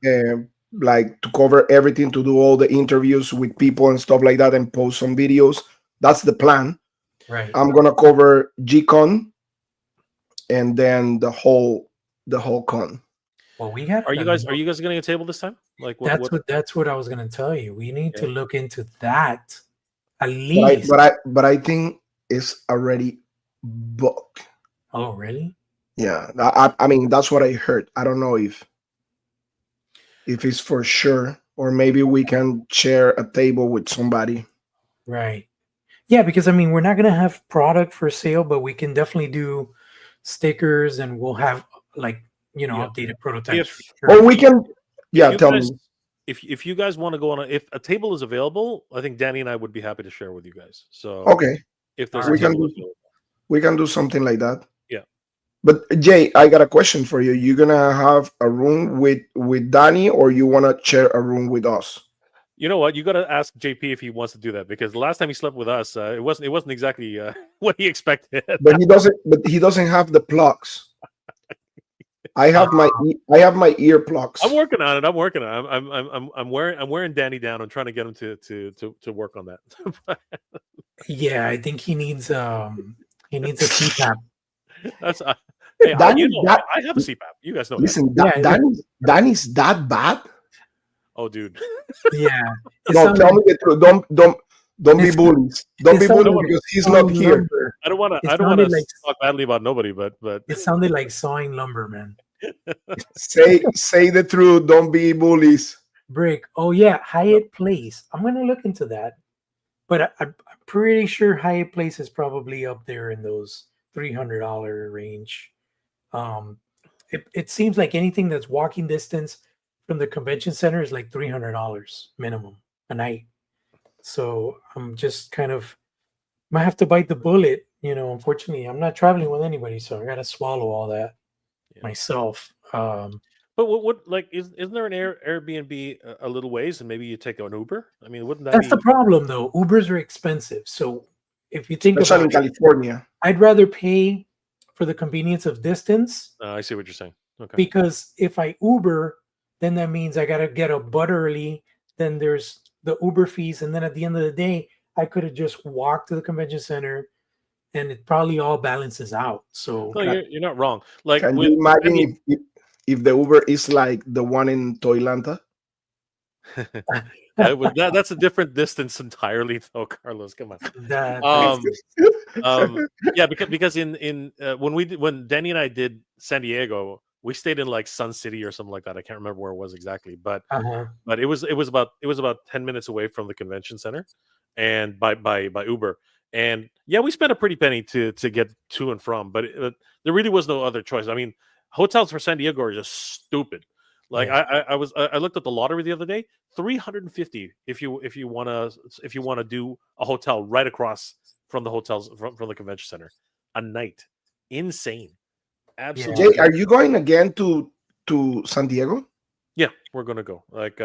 like to cover everything, to do all the interviews with people and stuff like that, and post some videos. That's the plan. Right. I'm gonna cover GCon and then the whole con. Well, we got Are you guys getting a table this time? Like that's what I was gonna tell you. We need to Yeah. look into that at But least. I think it's already booked. Oh, really? Yeah, I mean that's what I heard. I don't know if it's for sure, or maybe we can share a table with somebody. Right. Yeah, because I mean, we're not gonna have product for sale, but we can definitely do stickers, and we'll have like, you know, Yeah. updated prototypes for If Or sure. we can, if yeah. you Tell guys me. if you guys want to go on if a table is available, I think Danny and I would be happy to share with you guys. So Okay, if there's All a we right. can table do available. we can do something like that. Yeah. But Jay, I got a question for you. You gonna have a room with Danny, or you wanna share a room with us? You know what? You got to ask JP if he wants to do that, because the last time he slept with us, it wasn't exactly what he expected. But he doesn't have the plugs. I Uh, have my ear plugs. I'm working on it. I'm working on it. I'm wearing Danny down. I'm trying to get him to work on that. yeah, I think he needs a CPAP. That's hey, Danny, I have a CPAP. You guys know that. listen, Yeah, Danny's that bad? Oh, dude. yeah. It No, sounded tell me the truth. Don't be It's- bullies. Don't it be sounded bullies like because he's not sawing here. lumber. I don't want to. It I don't want sounded to like talk badly about nobody, but it sounded like sawing lumber, man. Say the truth. Don't be bullies. Brick. Oh yeah, Hyatt Place. I'm gonna look into that, but I'm pretty sure Hyatt Place is probably up there in those $300 range. Um, it seems like anything that's walking distance from the convention center is like $300 minimum a night. So I'm just kind of might have to bite the bullet. You know, unfortunately, I'm not traveling with anybody, so I gotta swallow all that Yeah. myself. But what like isn't there an Airbnb a little ways, and maybe you take an Uber? I mean, wouldn't that That's be? the problem, though. Ubers are expensive. So if you think Especially about in it, California. I'd rather pay for the convenience of distance, I see what you're saying. Okay. because if I Uber, then that means I gotta get up but early. Then there's the Uber fees, and then at the end of the day, I could have just walked to the convention center, and it probably all balances out. So No, you're not wrong. Like Can with you imagine Danny, if the Uber is like the one in Toylanta? that's a different distance entirely, though, Carlos. Come on. that Yeah, because when Danny and I did San Diego, we stayed in like Sun City or something like that. I can't remember where it was exactly, but uh-huh. it was about 10 minutes away from the convention center, and by Uber. And yeah, we spent a pretty penny to get to and from, but there really was no other choice. I mean, hotels for San Diego are just stupid. Like Yeah. I looked at the lottery the other day, 350 if you want to do a hotel right across from the hotels from the convention center a night. Insane. Absolutely. Jay, are you going again to San Diego? Yeah, we're gonna go. Like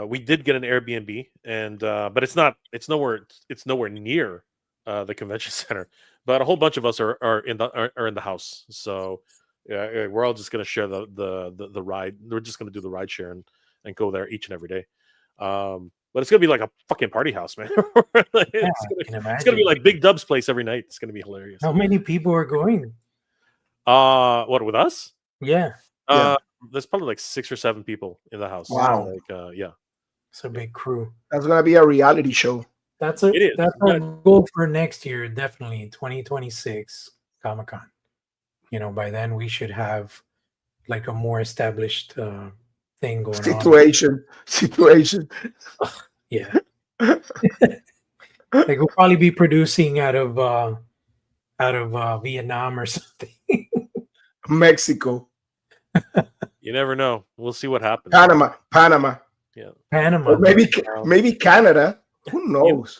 we did get an Airbnb, and but it's nowhere near the convention center. But a whole bunch of us are in the house. So Yeah, we're all just gonna share the ride. We're just gonna do the ride share and go there each and every day. But it's gonna be like a fucking party house, man. Like, Yeah, it's I can gonna be imagine. like Big Dub's place every night. It's gonna be hilarious. How many people are going? What with us? Yeah, Yeah. Uh, there's probably like 6 or 7 people in the house. Wow. Like, yeah, it's a big crew. That's gonna be a reality show. That's it is. our But goal for next year, definitely 2026 Comic Con. By then we should have like a more established thing going on. Situation. Yeah, like we'll probably be producing out of Vietnam or something. Mexico, you never know. We'll see what happens. Panama, Yeah. Panama, or maybe Canada. Who knows?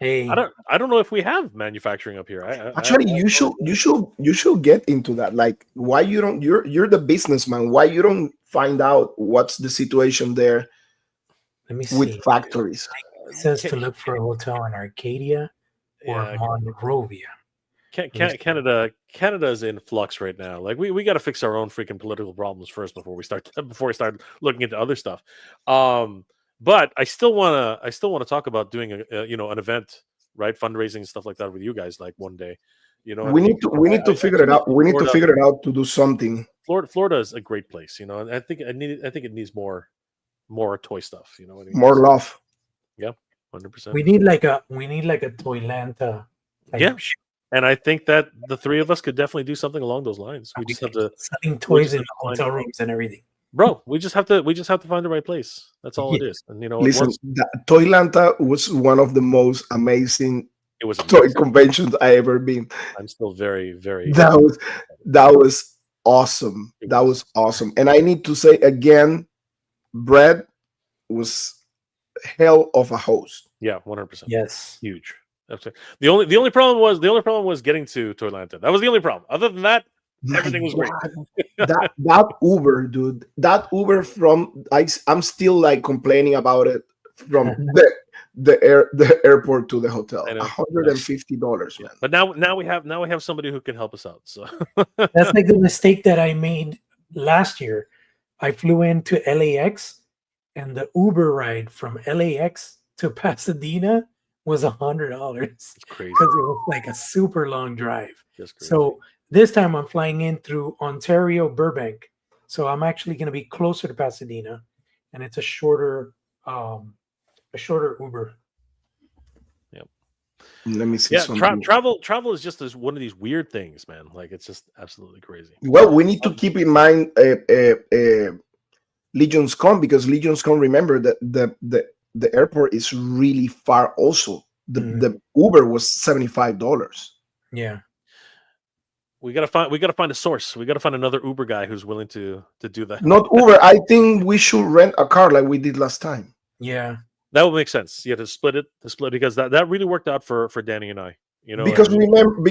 hey, I don't know if we have manufacturing up here. Actually, you should get into that. Like, why you don't? You're the businessman. Why you don't find out what's the situation there let me with see. factories? It says to look for a hotel in Arcadia or Yeah, Monrovia. Canada is in flux right now. Like we got to fix our own freaking political problems first before we start looking into other stuff. But I still wanna talk about doing an event, right? Fundraising and stuff like that with you guys, like one day. You know what I mean? We need to figure it out. We need to figure it out to do something. Florida is a great place, and I think it needs more toy stuff. You know what I mean? More love. Yeah, 100%. We need like a Toylanta type Yeah. show, And I think that the three of us could definitely do something along those lines. We just have to, selling toys in have to find hotel rooms and everything. bro. We just have to find the right place. That's all it Yeah. is. And it Listen, works. Toylanta was one of the most amazing It was toy amazing. conventions I ever been. I'm still very, very. That was awesome. That was awesome. And I need to say again, Brad was hell of a host. Yeah, 100%. Yes. Huge. Absolutely. The only problem was getting to Atlanta. That was the only problem. Other than that, everything was great. that Uber, dude. That Uber I'm still like complaining about it from the airport to the hotel. $150, man. But now we have somebody who can help us out. So That's like the mistake that I made last year. I flew into LAX, and the Uber ride from LAX to Pasadena was $100. It's crazy because it was like a super long drive. Just crazy. So this time I'm flying in through Ontario, Burbank. So I'm actually going to be closer to Pasadena, and it's a shorter Uber. Yep. Let me see. Yeah, travel is just one of these weird things, man. Like it's just absolutely crazy. Well, we need to keep in mind Legion's Con, because Legion's Con, remember that the airport is really far. Also, the Uber was $75. Yeah. We gotta find a source. We gotta find another Uber guy who's willing to do that. Not Uber. I think we should rent a car like we did last time. Yeah. That would make sense. Yeah, to split because that really worked out for Danny and I. Because remember,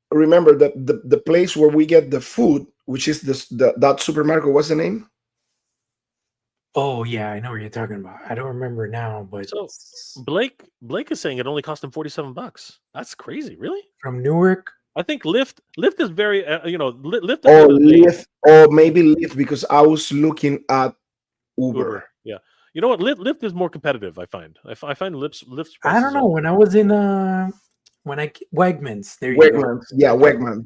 the place where we get the food, which is that supermarket. What's the name? Oh yeah, I know what you're talking about. I don't remember now, but so Blake is saying it only cost him $47. That's crazy, really? From Newark. I think Lyft is very Lyft. Or maybe Lyft, because I was looking at Uber. Yeah, you know what? Lyft is more competitive. I find Lyft's. I don't know. When I was in Wegmans, there you Wegmans, go. Yeah, Wegmans.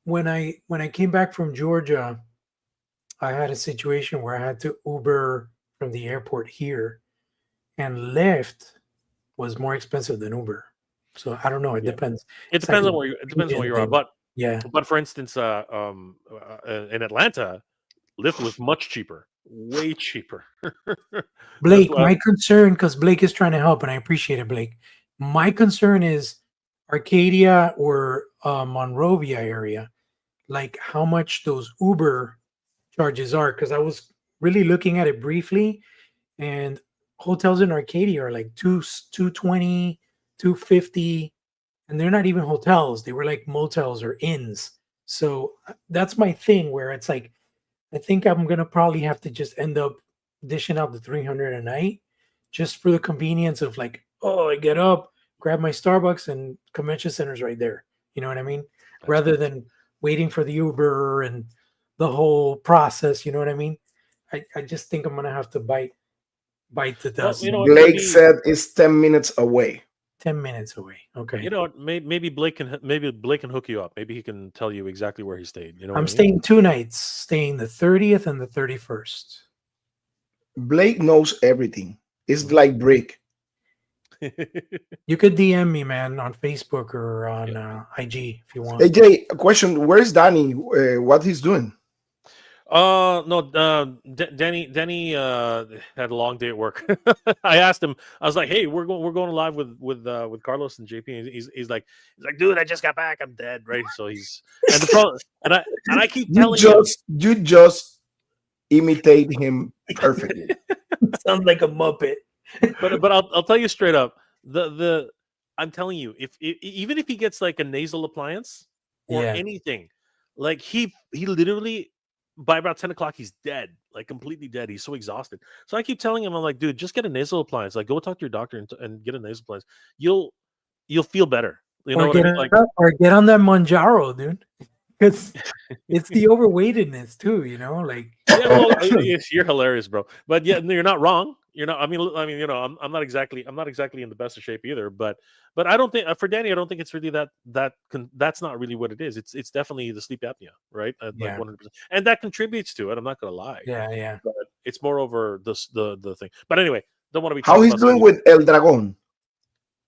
When I came back from Georgia, I had a situation where I had to Uber from the airport here, and Lyft was more expensive than Uber. So I don't know. It depends. It depends on where you are. But yeah. But for instance, in Atlanta, Lyft was much cheaper, way cheaper. Blake, my concern, because Blake is trying to help, and I appreciate it, Blake. My concern is Arcadia or Monrovia area, like how much those Uber charges are, because I was really looking at it briefly, and hotels in Arcadia are like $220, $250, and they're not even hotels. They were like motels or inns. So that's my thing, where it's like, I think I'm gonna probably have to just end up dishing out the $300 a night, just for the convenience of like, oh, I get up, grab my Starbucks, and convention center's right there. You know what I mean? That's Rather good. than waiting for the Uber and the whole process. You know what I mean? I just think I'm gonna have to bite the Well, you dust. know what? Blake Maybe said it's 10 minutes away. 10 minutes away. Okay. you know what? Maybe Blake can hook you up. Maybe he can tell you exactly where he stayed. You know what I'm I mean? staying 2 nights, staying the 30th and the 31st. Blake knows everything. It's Mhm. like Brick. You could DM me, man, on Facebook or on Yeah. IG if you want. Hey Jay, a question. Where's Danny? What he's doing? No, Danny had a long day at work. I asked him. I was like, "Hey, we're going live with Carlos and JP." And he's like, "Dude, I just got back. I'm dead." Right? So he's and the pro and I keep You telling him, just imitate him perfectly. Sounds like a Muppet. but I'll tell you straight up, the I'm telling you, if even if he gets like a nasal appliance or Yeah. anything, like he literally by about 10 o'clock he's dead, like completely dead. He's so exhausted. So I keep telling him, I'm like, dude, just get a nasal appliance. Like, go talk to your doctor and get a nasal appliance. You'll feel better. You know Or what I get mean? Like, on that Monjaro, dude. Because it's the overweightedness too, like yeah, well, you're hilarious, bro. But yeah, no, you're not wrong. You're not. I mean, I'm not exactly. I'm not exactly in the best of shape either. But I don't think for Danny, I don't think it's really that's not really what it is. It's definitely the sleep apnea, right? Like yeah, 100%, and that contributes to it. I'm not gonna lie. yeah. But it's more over the thing. But anyway, don't want to be How talking he's about doing sleep. with El Dragon?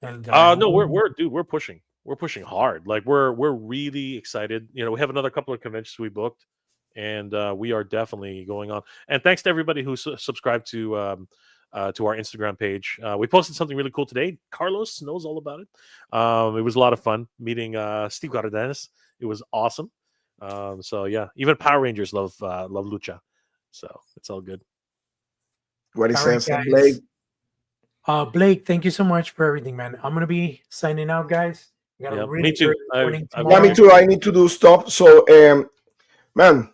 El No, Dragon. we're pushing. We're pushing hard. Like we're really excited. We have another couple of conventions we booked, and we are definitely going on. And thanks to everybody who subscribed to our Instagram page. We posted something really cool today. Carlos knows all about it. It was a lot of fun meeting Steve Cardenas. It was awesome. So yeah, even Power Rangers love lucha. So it's all good. What he All right, says, Blake. guys. Blake, thank you so much for everything, man. I'm gonna be signing out, guys. I got a Yeah, me really too. early morning I've Yeah, got me tomorrow. to too. I need to do stuff. So, man,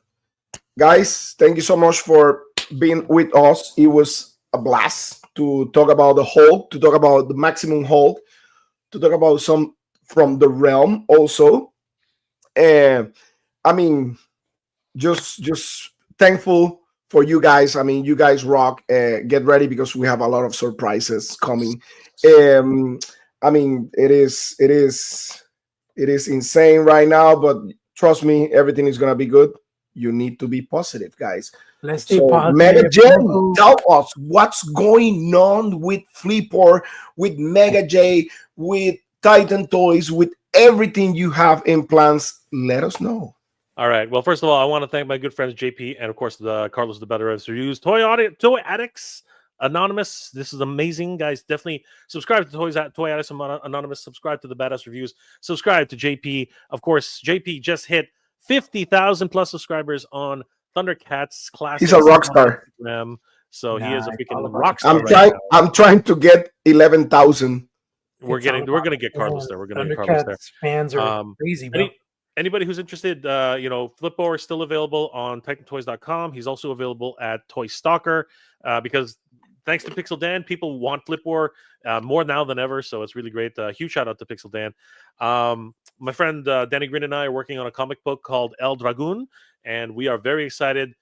guys, thank you so much for being with us. It was a blast to talk about the Hulk, to talk about the Maximum Hulk, to talk about some from the realm also. And I mean, just thankful for you guys. I mean, you guys rock. Get ready because we have a lot of surprises coming. Um, I mean, it is insane right now, but trust me, everything is gonna be good. You need to be positive, guys. Let's stay So, Mega positive. J, Also, tell us what's going on with Flipper, with Mega J, with Titan Toys, with everything you have in plans. Let us know. All right. Well, first of all, I want to thank my good friends JP and of course the Carlos the Better Reviews, Toy Addicts Anonymous. This is amazing, guys. Definitely subscribe to Toy Addicts Anonymous. Subscribe to the Badass Reviews. Subscribe to JP. Of course, JP just hit 50,000 plus subscribers on Thundercats He's a Classics rock on star. Instagram. So he is a nice, all freaking about the rock star I'm right trying. content. now. I'm trying to get 11,000. It's all We're about gonna the get Carlos fans. there. We're gonna get Carlos there. Thundercats fans are Um, crazy, bro. anybody who's interested, Flippo is still available on TitanToys.com. He's also available at Toy Stalker because thanks to Pixel Dan, people want Flip War more now than ever. So it's really great. Huge shout out to Pixel Dan. My friend Danny Green and I are working on a comic book called El Dragoon, and we are very excited.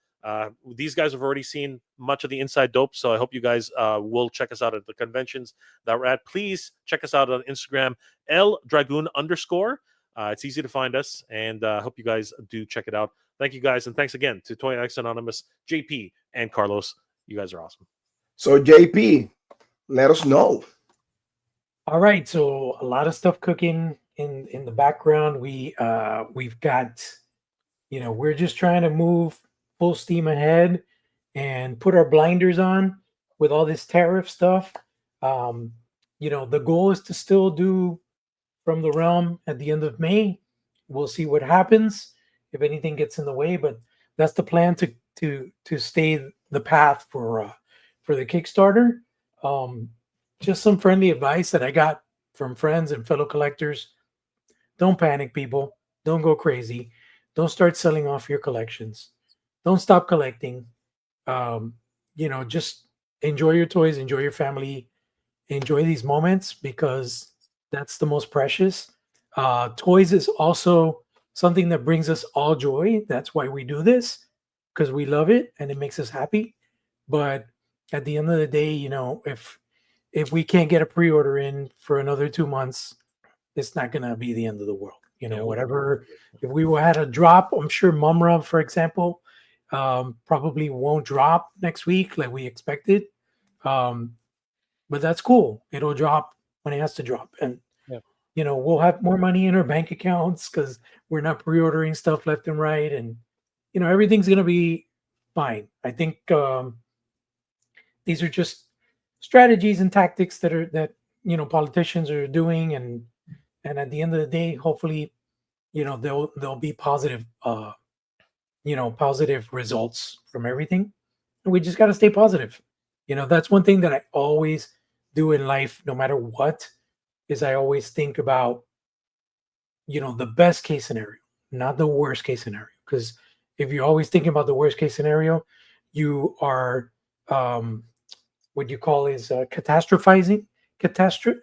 These guys have already seen much of the inside dope, so I hope you guys will check us out at the conventions that we're at. Please check us out on Instagram, El Dragoon _. It's easy to find us, and I hope you guys do check it out. Thank you guys, and thanks again to Toy Addicts Anonymous, JP, and Carlos. You guys are awesome. So JP, let us know. All right, so a lot of stuff cooking in the background. We've got, we're just trying to move full steam ahead and put our blinders on with all this tariff stuff. The goal is to still do From the Realm at the end of May. We'll see what happens if anything gets in the way, but that's the plan to stay the path for the Kickstarter. Just some friendly advice that I got from friends and fellow collectors. Don't panic, people. Don't go crazy. Don't start selling off your collections. Don't stop collecting. Just enjoy your toys, enjoy your family, enjoy these moments because That's the most precious. Toys is also something that brings us all joy. That's why we do this, because we love it and it makes us happy. But at the end of the day, if we can't get a pre-order in for another 2 months, it's not gonna be the end of the world. Yeah. Whatever. If we had a drop, I'm sure Mumra, for example, probably won't drop next week like we expected. Um, but that's cool. It'll drop when it has to drop, and Yeah. we'll have more money in our bank accounts because we're not pre-ordering stuff left and right, and everything's gonna be fine. I think these are just strategies and tactics that politicians are doing, and at the end of the day, hopefully, there'll be positive results from everything. And we just got to stay positive. That's one thing that I always do in life, no matter what, is I always think about the best case scenario, not the worst case scenario. Because if you're always thinking about the worst case scenario, you are what you call is catastrophizing, catastro-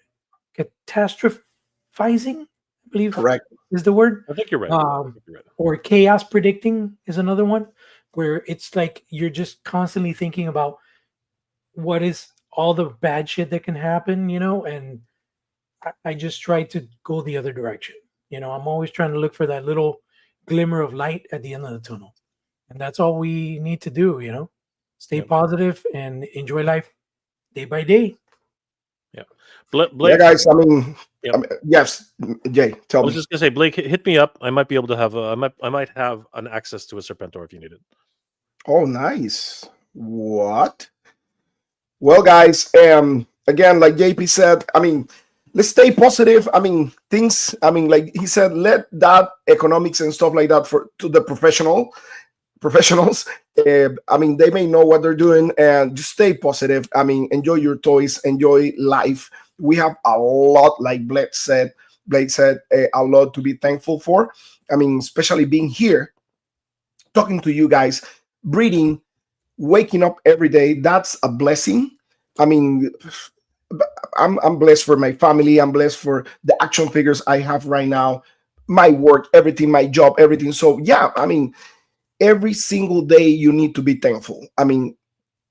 catastrophizing, I believe Correct. is the word. I think you're right. Or chaos predicting is another one, where it's like you're just constantly thinking about what is all the bad shit that can happen, and I just try to go the other direction. I'm always trying to look for that little glimmer of light at the end of the tunnel. And that's all we need to do. Stay Yep. positive and enjoy life day by day. Yeah. Yeah, Blake, guys. I mean, Yep. yes, Jay, I tell was me. just gonna say, Blake, hit me up. I might be able to have. I might have an access to a Serpentor if you need it. Oh, nice. What? Well, guys, again, like JP said, I mean, let's stay positive. I mean, things. I mean, like he said, let that economics and stuff like that for to the professionals. I mean, they may know what they're doing, and just stay positive. I mean, enjoy your toys, enjoy life. We have a lot, like Blake said, a lot to be thankful for. I mean, especially being here, talking to you guys, breathing, waking up every day. That's a blessing. I mean, I'm blessed for my family. I'm blessed for the action figures I have right now, my work, everything, my job, everything. So yeah, I mean, every single day you need to be thankful. I mean,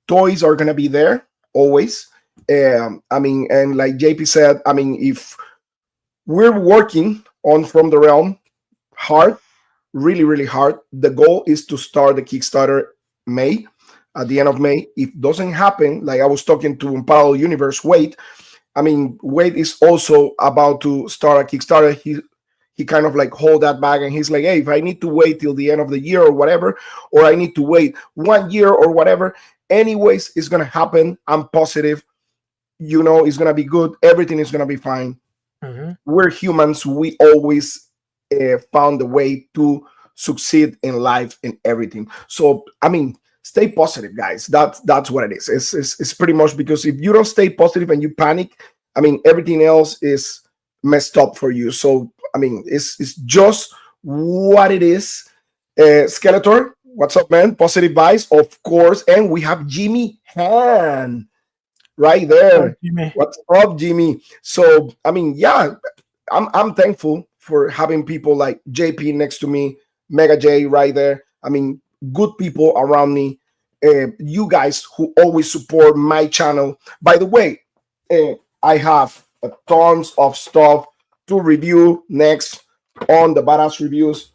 toys are gonna be there always. I mean, and like JP said, I mean, if we're working on From the Realm hard, really, really hard, the goal is to start the Kickstarter May, at the end of May. If it doesn't happen, like I was talking to Unparallel Universe, Wade. I mean, Wade is also about to start a Kickstarter. He kind of like hold that back, and he's like, hey, if I need to wait till the end of the year or whatever, or I need to wait 1 year or whatever, anyways, it's gonna happen. I'm positive. It's gonna be good. Everything is gonna be fine. Mm-hmm. We're humans. We always found a way to succeed in life and everything. So I mean, stay positive, guys. That's what it is. It's pretty much, because if you don't stay positive and you panic, I mean, everything else is messed up for you. So I mean, it's just what it is. Skeletor, what's up, man? Positive vibes, of course. And we have Jimmy Han right there. What's up, Jimmy? So I mean, yeah, I'm thankful for having people like JP next to me, Mega J right there. I mean, good people around me. You guys who always support my channel. By the way, I have tons of stuff to review next on the Badass Reviews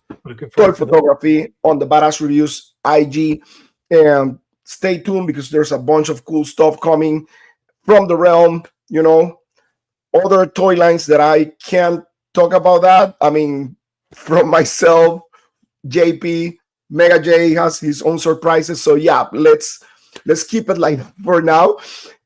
toy photography, on the Badass Reviews IG. And stay tuned, because there's a bunch of cool stuff coming from the realm. Other toy lines that I can't talk about that. I mean, from myself, JP, Mega J has his own surprises. So yeah, let's keep it like that for now.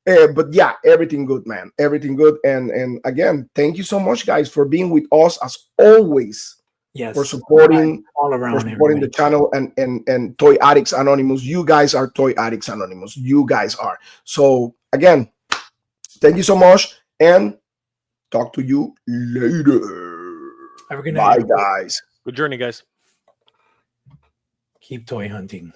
But yeah, everything good, man. Everything good. And again, thank you so much, guys, for being with us as always. Yes, for supporting all around the channel and Toy Addicts Anonymous. You guys are Toy Addicts Anonymous. You guys are. So again, thank you so much, and talk to you later. Have a good Bye, night. guys. Good journey, guys. Keep toy hunting.